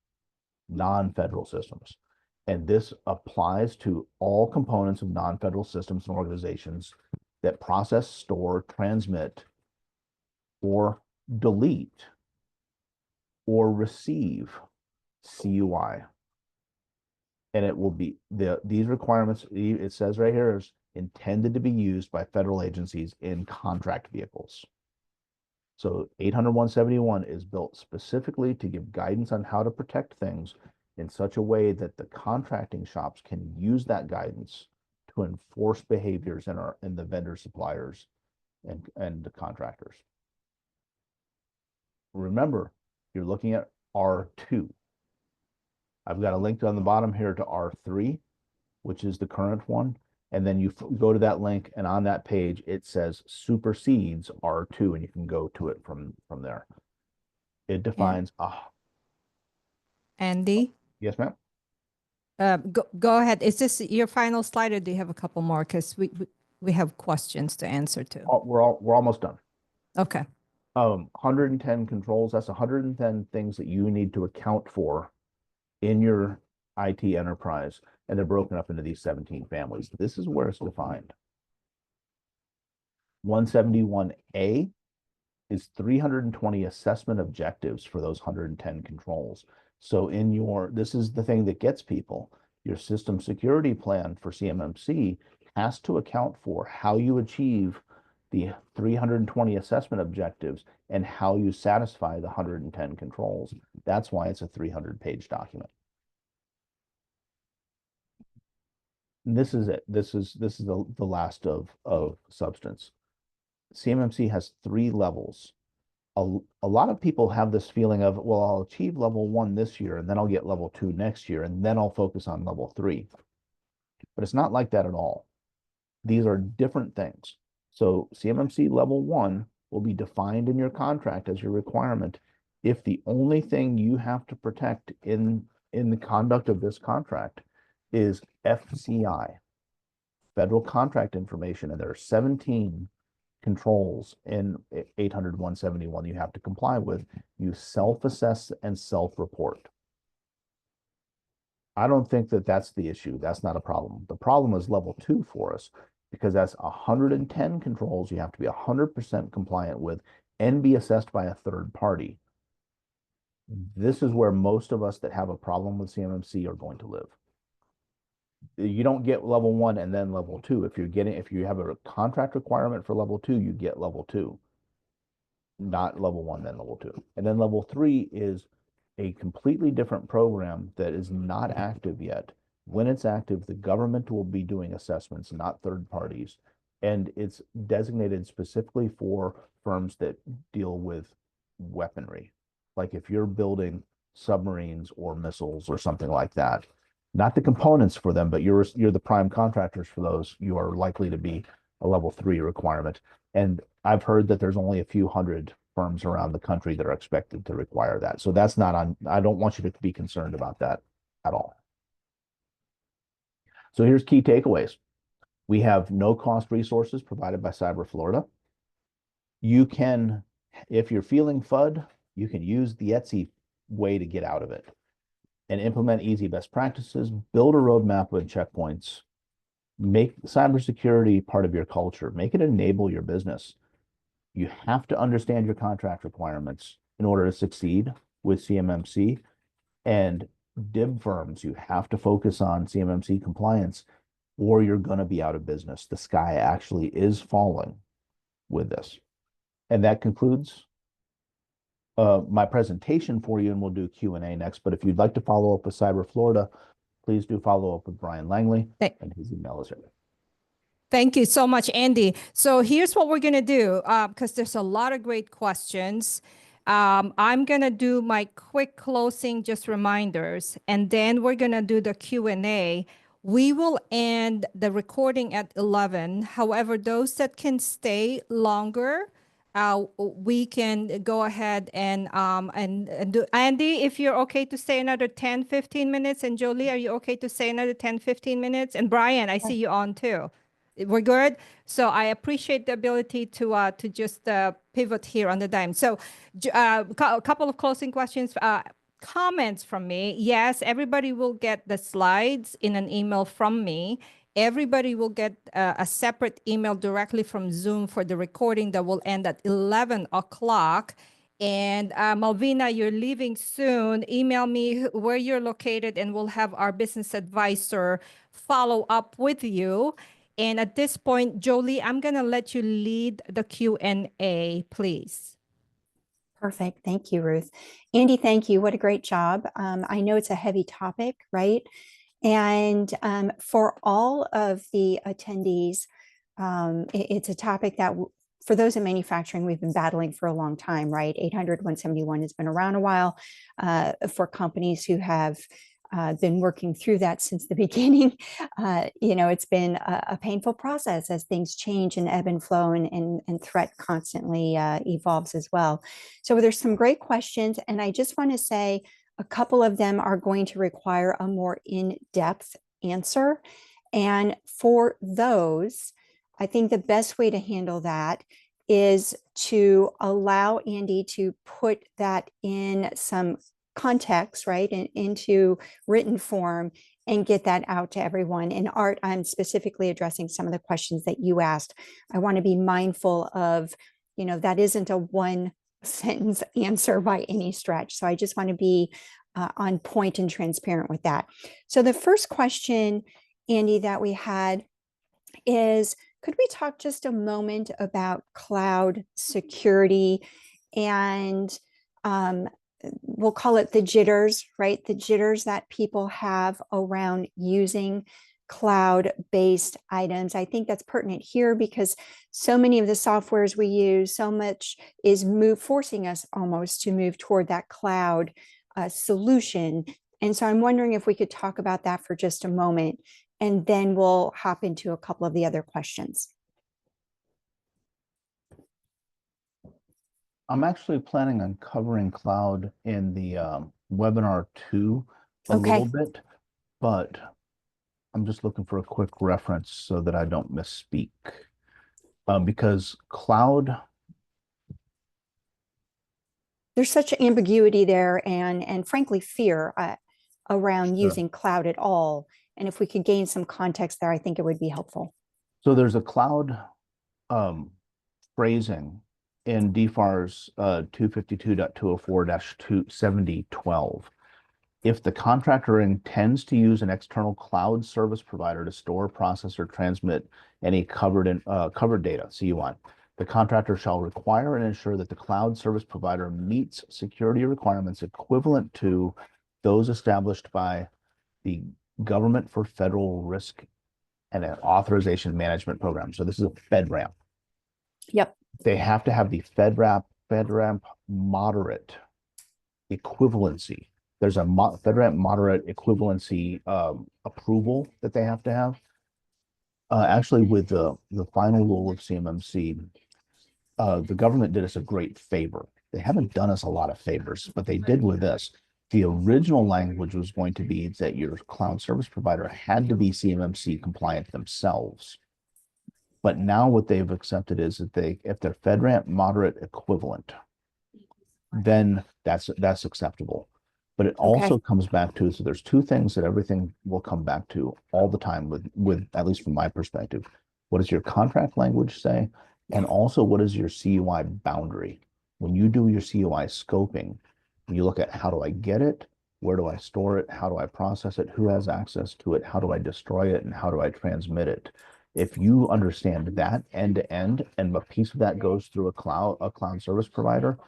Non-federal systems. And this applies to all components of non-federal systems and organizations that process, store, transmit, or delete, or receive CUI. And it will be, these requirements, it says right here, is intended to be used by federal agencies in contract vehicles. So 800-171 is built specifically to give guidance on how to protect things in such a way that the contracting shops can use that guidance to enforce behaviors in the vendor suppliers and the contractors. Remember, you're looking at R2. I've got a link on the bottom here to R3, which is the current one. And then you go to that link, and on that page, it says supersedes R2, and you can go to it from there. It defines, Andy? Yes, ma'am? Go ahead. Is this your final slide, or do you have a couple more? Because we have questions to answer to. We're almost done. Okay. 110 controls, that's 110 things that you need to account for in your IT enterprise, and they're broken up into these 17 families. This is where it's defined. 171A is 320 assessment objectives for those 110 controls. So this is the thing that gets people. Your system security plan for CMMC has to account for how you achieve the 320 assessment objectives and how you satisfy the 110 controls. That's why it's a 300-page document. This is it. This is the last of substance. CMMC has 3 levels. A lot of people have this feeling of, well, I'll achieve level 1 this year, and then I'll get level 2 next year, and then I'll focus on level 3. But it's not like that at all. These are different things. So CMMC level 1 will be defined in your contract as your requirement if the only thing you have to protect in the conduct of this contract is FCI, federal contract information, and there are 17 controls in 800-171 you have to comply with. You self-assess and self-report. I don't think that that's the issue. That's not a problem. The problem is level 2 for us, because that's 110 controls you have to be 100% compliant with and be assessed by a third party. This is where most of us that have a problem with CMMC are going to live. You don't get level 1 and then level 2. If you have a contract requirement for level 2, you get level 2. not level 1, then level 2. And then level 3 is a completely different program that is not active yet. When it's active, the government will be doing assessments, not third parties. And it's designated specifically for firms that deal with weaponry. Like if you're building submarines or missiles or something like that, not the components for them, but you're the prime contractors for those, you are likely to be a level 3 requirement. And I've heard that there's only a few hundred firms around the country that are expected to require that. So that's not on, I don't want you to be concerned about that at all. So here's key takeaways. We have no cost resources provided by Cyber Florida. You can, if you're feeling FUD, you can use the Etsy way to get out of it and implement easy best practices, build a roadmap with checkpoints, make cybersecurity part of your culture, make it enable your business. You have to understand your contract requirements in order to succeed with CMMC. And DIB firms, you have to focus on CMMC compliance or you're going to be out of business. The sky actually is falling with this. And that concludes my presentation for you, and we'll do Q&A next. But if you'd like to follow up with Cyber Florida, please do follow up with Brian Langley, and his email is here. Thank you so much, Andy. So here's what we're going to do, because there's a lot of great questions. I'm going to do my quick closing, just reminders, and then we're going to do the Q&A. We will end the recording at 11. However, those that can stay longer, we can go ahead and do. Andy, if you're okay to stay another 10, 15 minutes, and Jolie, are you okay to stay another 10, 15 minutes? And Brian, I see you on too. We're good. So I appreciate the ability to just pivot here on the dime. So a couple of closing questions, comments from me. Yes, everybody will get the slides in an email from me. Everybody will get a separate email directly from Zoom for the recording that will end at 11 o'clock. And Malvina, you're leaving soon. Email me where you're located and we'll have our business advisor follow up with you. And at this point, Jolie, I'm going to let you lead the Q&A, please. Perfect. Thank you, Ruth. Andy, thank you. What a great job. I know it's a heavy topic, right? And for all of the attendees, it's a topic that for those in manufacturing, we've been battling for a long time, right? 800-171 has been around a while. For companies who have been working through that since the beginning. It's been a painful process as things change and ebb and flow, and threat constantly evolves as well. So there's some great questions, and I just want to say a couple of them are going to require a more in-depth answer. And for those, I think the best way to handle that is to allow Andy to put that in some context, right, and into written form and get that out to everyone. And Art, I'm specifically addressing some of the questions that you asked. I want to be mindful of, that isn't a one sentence answer by any stretch. So I just want to be on point and transparent with that. So the first question, Andy, that we had is, could we talk just a moment about cloud security and we'll call it the jitters, right? The jitters that people have around using cloud-based items. I think that's pertinent here because so many of the softwares we use, so much is forcing us almost to move toward that cloud solution. And so I'm wondering if we could talk about that for just a moment, and then we'll hop into a couple of the other questions. I'm actually planning on covering cloud in the webinar 2 a little bit, but I'm just looking for a quick reference so that I don't misspeak. Because cloud, there's such ambiguity there and frankly fear around using cloud at all. And if we could gain some context there, I think it would be helpful. So there's a cloud phrasing in DFARS 252.204-7012. If the contractor intends to use an external cloud service provider to store, process, or transmit any covered data, CUI, The contractor shall require and ensure that the cloud service provider meets security requirements equivalent to those established by the Government for Federal Risk and an Authorization Management Program. So this is a FedRAMP. Yep. They have to have the FedRAMP moderate equivalency. There's a FedRAMP moderate equivalency approval that they have to have. Actually, with the final rule of CMMC, the government did us a great favor. They haven't done us a lot of favors, but they did with this. The original language was going to be that your cloud service provider had to be CMMC compliant themselves. But now what they've accepted is that if they're FedRAMP moderate equivalent, then that's acceptable. But it also comes back to, so there's two things that everything will come back to all the time with at least from my perspective. What does your contract language say? And also, what is your CUI boundary? When you do your CUI scoping, you look at how do I get it? Where do I store it? How do I process it? Who has access to it? How do I destroy it? And how do I transmit it? If you understand that end to end, and a piece of that goes through a cloud service provider,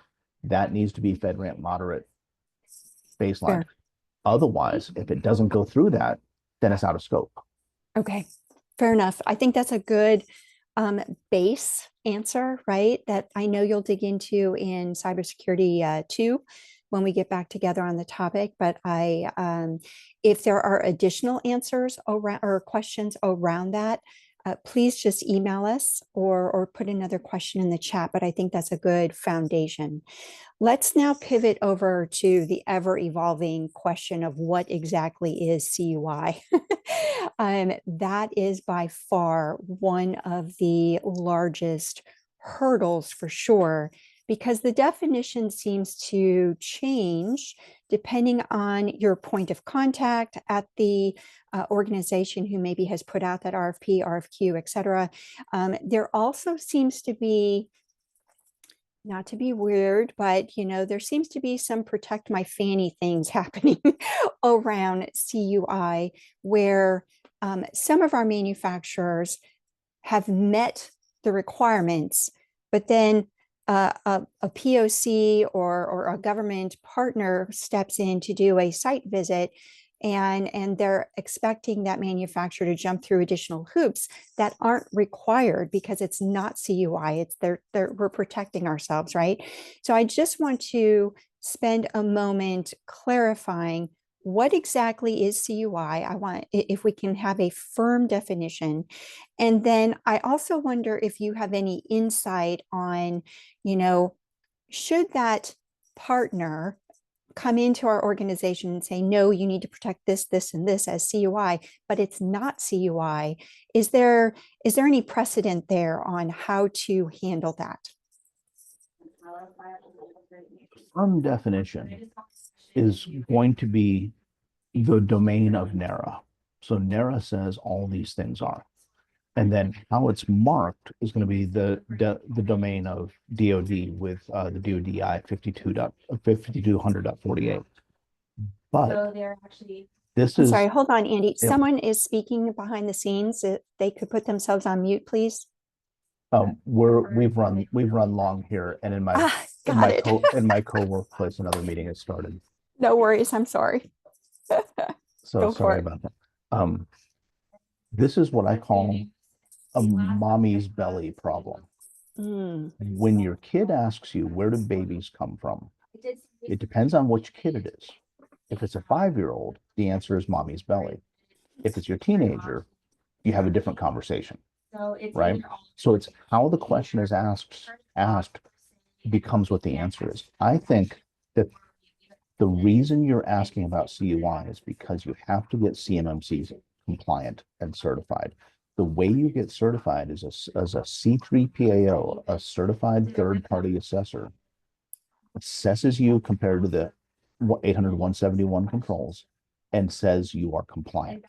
that needs to be FedRAMP moderate baseline. Otherwise, if it doesn't go through that, then it's out of scope. Okay, fair enough. I think that's a good base answer, right? That I know you'll dig into in cybersecurity 2 when we get back together on the topic. But if there are additional answers around or questions around that, please just email us or put another question in the chat. But I think that's a good foundation. Let's now pivot over to the ever-evolving question of what exactly is CUI. That is by far one of the largest hurdles for sure, because the definition seems to change depending on your point of contact at the organization who maybe has put out that RFP, RFQ, et cetera. There also seems to be, not to be weird, but there seems to be some protect my fanny things happening around CUI, where some of our manufacturers have met the requirements, but then a POC or a government partner steps in to do a site visit, and they're expecting that manufacturer to jump through additional hoops that aren't required because it's not CUI. It's we're protecting ourselves, right? So I just want to spend a moment clarifying what exactly is CUI. I want, if we can have a firm definition. And then I also wonder if you have any insight on, should that partner come into our organization and say, no, you need to protect this, this, and this as CUI, but it's not CUI. Is there any precedent there on how to handle that? Firm definition is going to be the domain of NARA. So NARA says all these things are. And then how it's marked is going to be the domain of DoD with the DoD 5200.48. But so they're actually, this is, sorry, hold on, Andy. Someone is speaking behind the scenes. If they could put themselves on mute, please. We've run long here, and in my co-work place, another meeting has started. No worries. I'm sorry. So sorry about that. This is what I call a mommy's belly problem. When your kid asks you, where do babies come from? It depends on which kid it is. If it's a 5-year-old, the answer is mommy's belly. If it's your teenager, you have a different conversation, right? So it's how the question is asked becomes what the answer is. I think that the reason you're asking about CUI is because you have to get CMMC compliant and certified. The way you get certified is as a C3PAO, a certified third-party assessor, assesses you compared to the 800-171 controls and says you are compliant.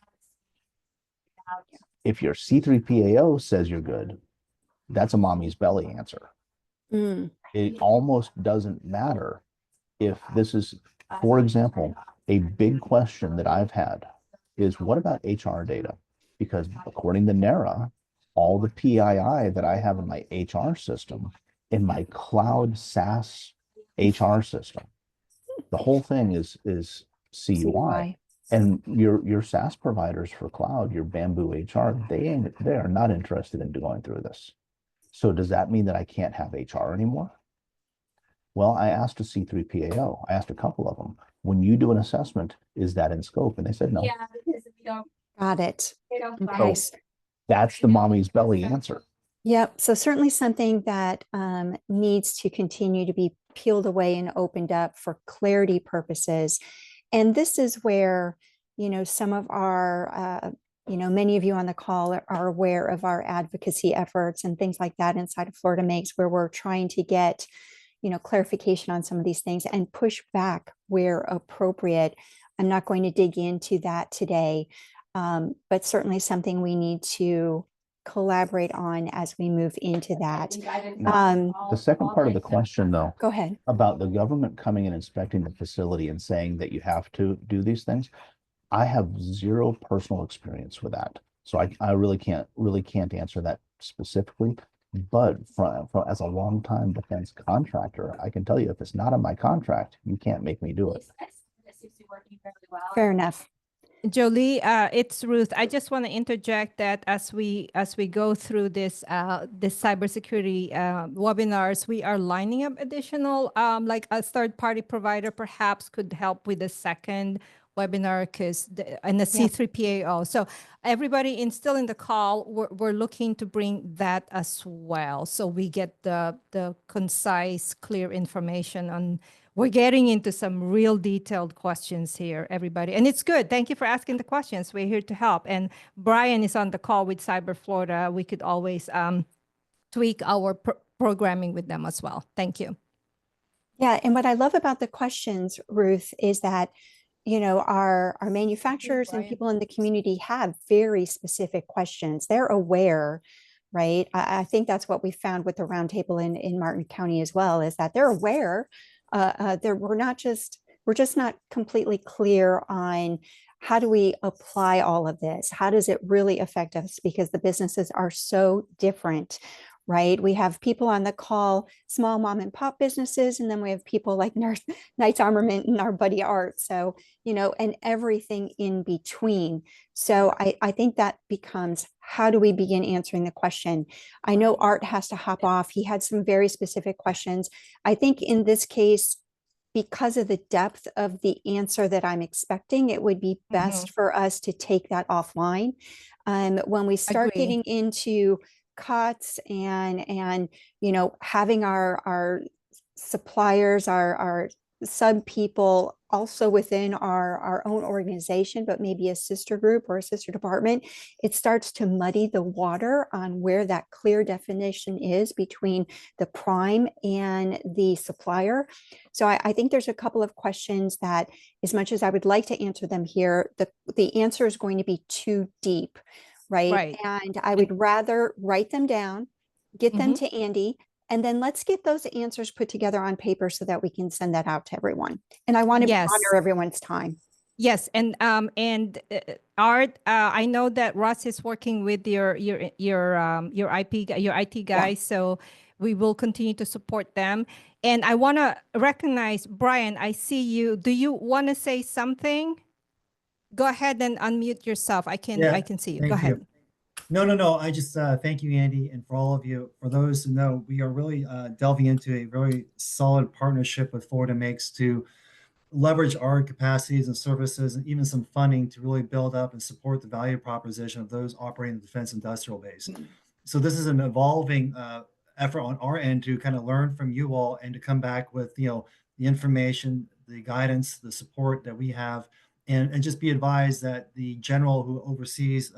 If your C3PAO says you're good, that's a mommy's belly answer. It almost doesn't matter if this is, for example, a big question that I've had is, what about HR data? Because according to NARA, all the PII that I have in my HR system in my cloud SaaS HR system. The whole thing is CUI. And your SaaS providers for cloud, your Bamboo HR, they are not interested in going through this. So does that mean that I can't have HR anymore? Well, I asked a C3PAO. I asked a couple of them. When you do an assessment, is that in scope? And they said no. Yeah, because we don't, Got it. they don't Okay. So that's the mommy's belly answer. Yep. So certainly something that needs to continue to be peeled away and opened up for clarity purposes. And this is where, some of our, many of you on the call are aware of our advocacy efforts and things like that inside of Florida Makes, where we're trying to get, clarification on some of these things and push back where appropriate. I'm not going to dig into that today, but certainly something we need to collaborate on as we move into that. The second part of the question, though, Go ahead. about the government coming and inspecting the facility and saying that you have to do these things, I have zero personal experience with that. So I really can't answer that specifically. But from as a longtime defense contractor, I can tell you if it's not in my contract, you can't make me do it. Fair enough. Jolie, it's Ruth. I just want to interject that as we go through this cybersecurity webinars, we are lining up additional like a third-party provider perhaps could help with the second webinar and the C3PAO. So everybody still in the call, we're looking to bring that as well. So we get the concise, clear information on. We're getting into some real detailed questions here, everybody. And it's good. Thank you for asking the questions. We're here to help. And Brian is on the call with Cyber Florida. We could always tweak our programming with them as well. Thank you. Yeah. And what I love about the questions, Ruth, is that, our manufacturers and people in the community have very specific questions. They're aware, right? I think that's what we found with the roundtable in Martin County as well, is that they're aware. We're just not completely clear on how do we apply all of this? How does it really affect us? Because the businesses are so different, right? We have people on the call, small mom and pop businesses, and then we have people like Knights Armament and our buddy Art. So, and everything in between. So I think that becomes, how do we begin answering the question? I know Art has to hop off. He had some very specific questions. I think in this case, because of the depth of the answer that I'm expecting, it would be best for us to take that offline. When we start getting into cuts and having our suppliers, our sub people also within our own organization, but maybe a sister group or a sister department, it starts to muddy the water on where that clear definition is between the prime and the supplier. So I think there's a couple of questions that, as much as I would like to answer them here, the answer is going to be too deep, right? And I would rather write them down, get them to Andy, and then let's get those answers put together on paper so that we can send that out to everyone. And I want to honor everyone's time. Yes, and Art, I know that Russ is working with your IT guys, so we will continue to support them. And I want to recognize Brian. I see you. Do you want to say something? Go ahead and unmute yourself. I can see you. Go ahead. No. I just thank you, Andy, and for all of you. For those who know, we are really delving into a very solid partnership with Florida Makes to leverage our capacities and services and even some funding to really build up and support the value proposition of those operating the defense industrial base. So this is an evolving effort on our end to kind of learn from you all and to come back with the information, the guidance, the support that we have, and just be advised that the general who oversees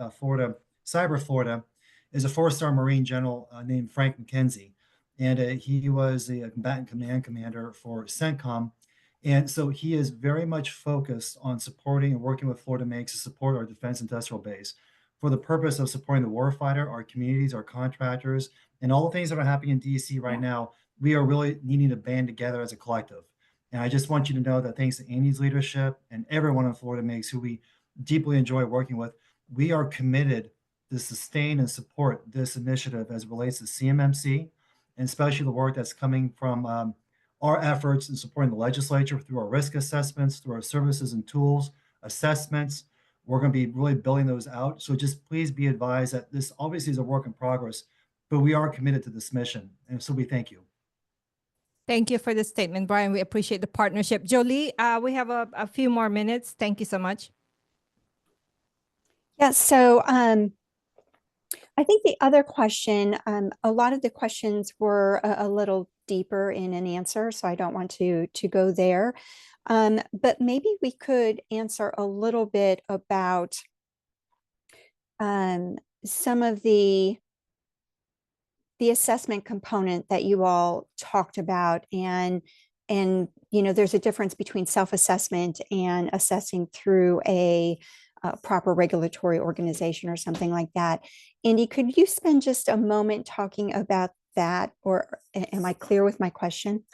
Cyber Florida is a 4-star Marine general named Frank McKenzie. And he was a combatant command commander for CENTCOM. And so he is very much focused on supporting and working with Florida Makes to support our defense industrial base for the purpose of supporting the warfighter, our communities, our contractors, and all the things that are happening in DC right now. We are really needing to band together as a collective. And I just want you to know that thanks to Andy's leadership and everyone in Florida Makes, who we deeply enjoy working with, we are committed to sustain and support this initiative as it relates to CMMC, and especially the work that's coming from our efforts in supporting the legislature through our risk assessments, through our services and tools, assessments. We're going to be really building those out. So just please be advised that this obviously is a work in progress, but we are committed to this mission. And so we thank you. Thank you for the statement, Brian. We appreciate the partnership. Jolie, we have a few more minutes. Thank you so much. Yeah, so I think the other question, a lot of the questions were a little deeper in an answer, so I don't want to go there. But maybe we could answer a little bit about some of the assessment component that you all talked about, and there's a difference between self-assessment and assessing through a proper regulatory organization or something like that. Andy, could you spend just a moment talking about that, or am I clear with my question?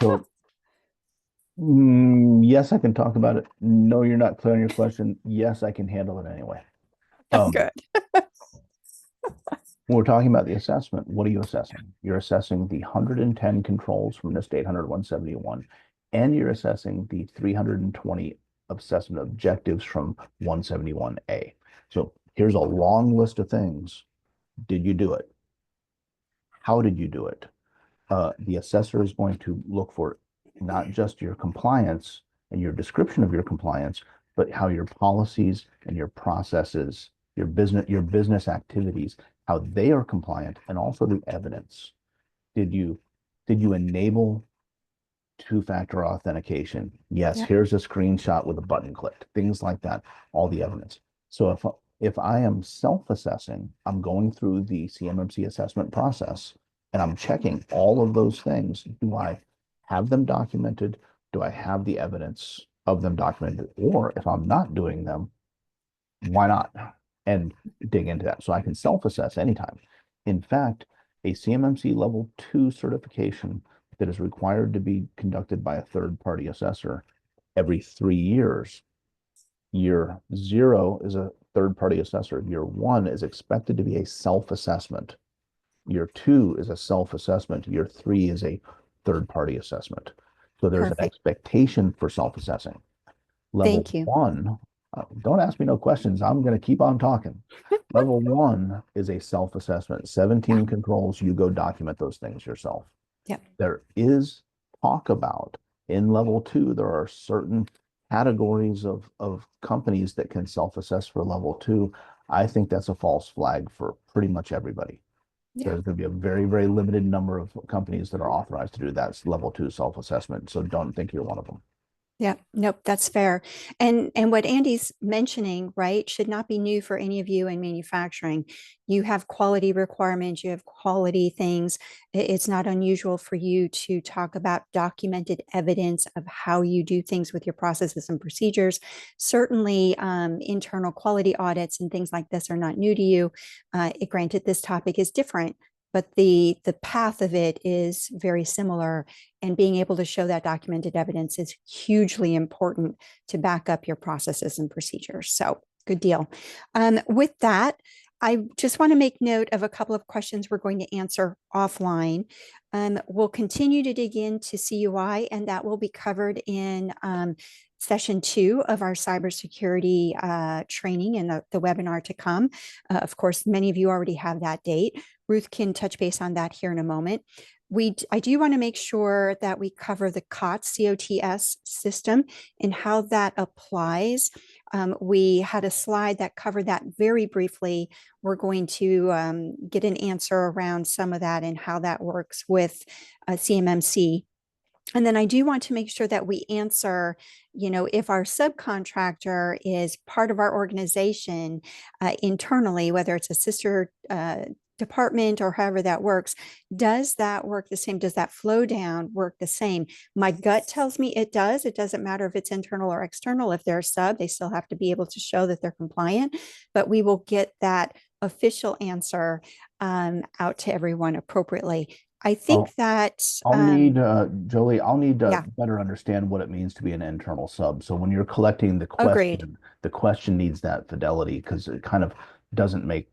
So, yes, I can talk about it. No, you're not clear on your question. Yes, I can handle it anyway. Good. When we're talking about the assessment, what are you assessing? You're assessing the 110 controls from NIST 800-171, and you're assessing the 320 assessment objectives from 171A. So here's a long list of things. Did you do it? How did you do it? The assessor is going to look for not just your compliance and your description of your compliance, but how your policies and your processes, your business activities, how they are compliant, and also the evidence. Did you enable two-factor authentication? Yes, Yep. here's a screenshot with a button clicked, things like that, all the evidence. So if I am self-assessing, I'm going through the CMMC assessment process and I'm checking all of those things. Do I have them documented? Do I have the evidence of them documented? Or if I'm not doing them, why not? And dig into that. So I can self-assess anytime. In fact, a CMMC level 2 certification that is required to be conducted by a third-party assessor every 3 years. Year 0 is a third-party assessor. Year 1 is expected to be a self-assessment. Year 2 is a self-assessment. Year 3 is a third-party assessment. So there's an Perfect. expectation for self-assessing. Level Thank you. 1, don't ask me no questions. I'm going to keep on talking. Level 1 is a self-assessment. 17 controls, you go document those things yourself. Yep. There is talk about in level 2, there are certain categories of companies that can self-assess for level 2. I think that's a false flag for pretty much everybody. Yeah. There's going to be a very, very limited number of companies that are authorized to do that level 2 self-assessment. So don't think you're one of them. Yeah, nope, that's fair. And what Andy's mentioning, right, should not be new for any of you in manufacturing. You have quality requirements, you have quality things. It's not unusual for you to talk about documented evidence of how you do things with your processes and procedures. Certainly, internal quality audits and things like this are not new to you. Granted, this topic is different, but the path of it is very similar, and being able to show that documented evidence is hugely important to back up your processes and procedures. So good deal. With that, I just want to make note of a couple of questions we're going to answer offline. We'll continue to dig into CUI, and that will be covered in session 2 of our cybersecurity training and the webinar to come. Of course, many of you already have that date. Ruth can touch base on that here in a moment. I do want to make sure that we cover the COTS system and how that applies. We had a slide that covered that very briefly. We're going to get an answer around some of that and how that works with CMMC. And then I do want to make sure that we answer, if our subcontractor is part of our organization internally, whether it's a sister department or however that works, does that work the same? Does that flow down work the same? My gut tells me it does. It doesn't matter if it's internal or external. If they're a sub, they still have to be able to show that they're compliant, but we will get that official answer out to everyone appropriately. I think that, I'll need, Jolie, I'll need to yeah. better understand what it means to be an internal sub. So when you're collecting the Agreed. question needs that fidelity because it kind of doesn't make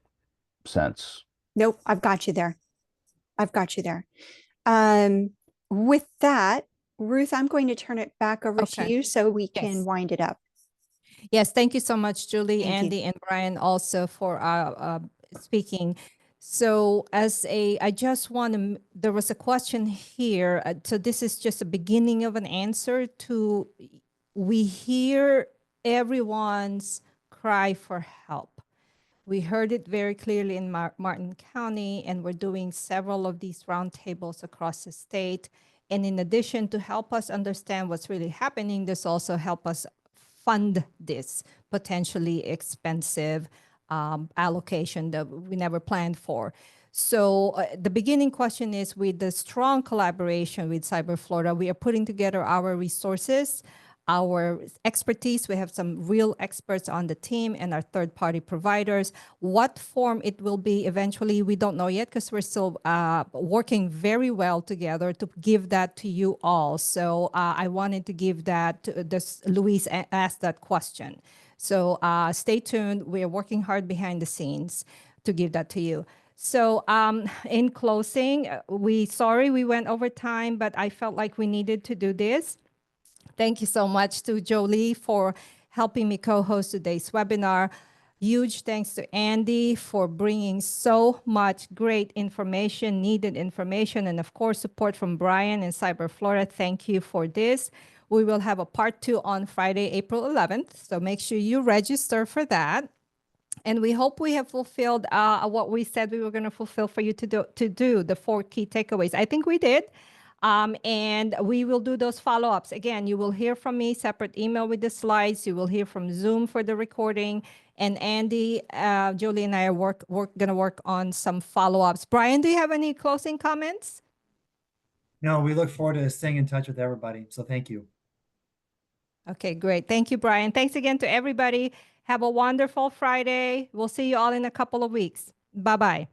sense. Nope, I've got you there. I've got you there. Um, with that, Ruth, I'm going to turn it back over to Okay. you so we can Yes. wind it up. Yes, thank you so much, Julie, Thank you. Andy, and Brian also for speaking. So I just want to, there was a question here. So this is just a beginning of an answer to, we hear everyone's cry for help. We heard it very clearly in Martin County, and we're doing several of these roundtables across the state. And in addition to help us understand what's really happening, this also help us fund this potentially expensive allocation that we never planned for. So the beginning question is, with the strong collaboration with Cyber Florida, we are putting together our resources, our expertise. We have some real experts on the team and our third-party providers. What form it will be eventually, we don't know yet because we're still working very well together to give that to you all. So I wanted to give that to this. Luis asked that question. So stay tuned. We are working hard behind the scenes to give that to you. So in closing, sorry we went over time, but I felt like we needed to do this. Thank you so much to Jolie for helping me co-host today's webinar. Huge thanks to Andy for bringing so much great information, needed information, and of course, support from Brian and Cyber Florida. Thank you for this. We will have a part 2 on Friday, April 11th. So make sure you register for that. And we hope we have fulfilled what we said we were going to fulfill for you to do the 4 key takeaways. I think we did. And we will do those follow-ups. Again, you will hear from me, separate email with the slides. You will hear from Zoom for the recording. And Andy, Julie, and I are going to work on some follow-ups. Brian, do you have any closing comments? No, we look forward to staying in touch with everybody. So thank you. Okay, great. Thank you, Brian. Thanks again to everybody. Have a wonderful Friday. We'll see you all in a couple of weeks. Bye-bye.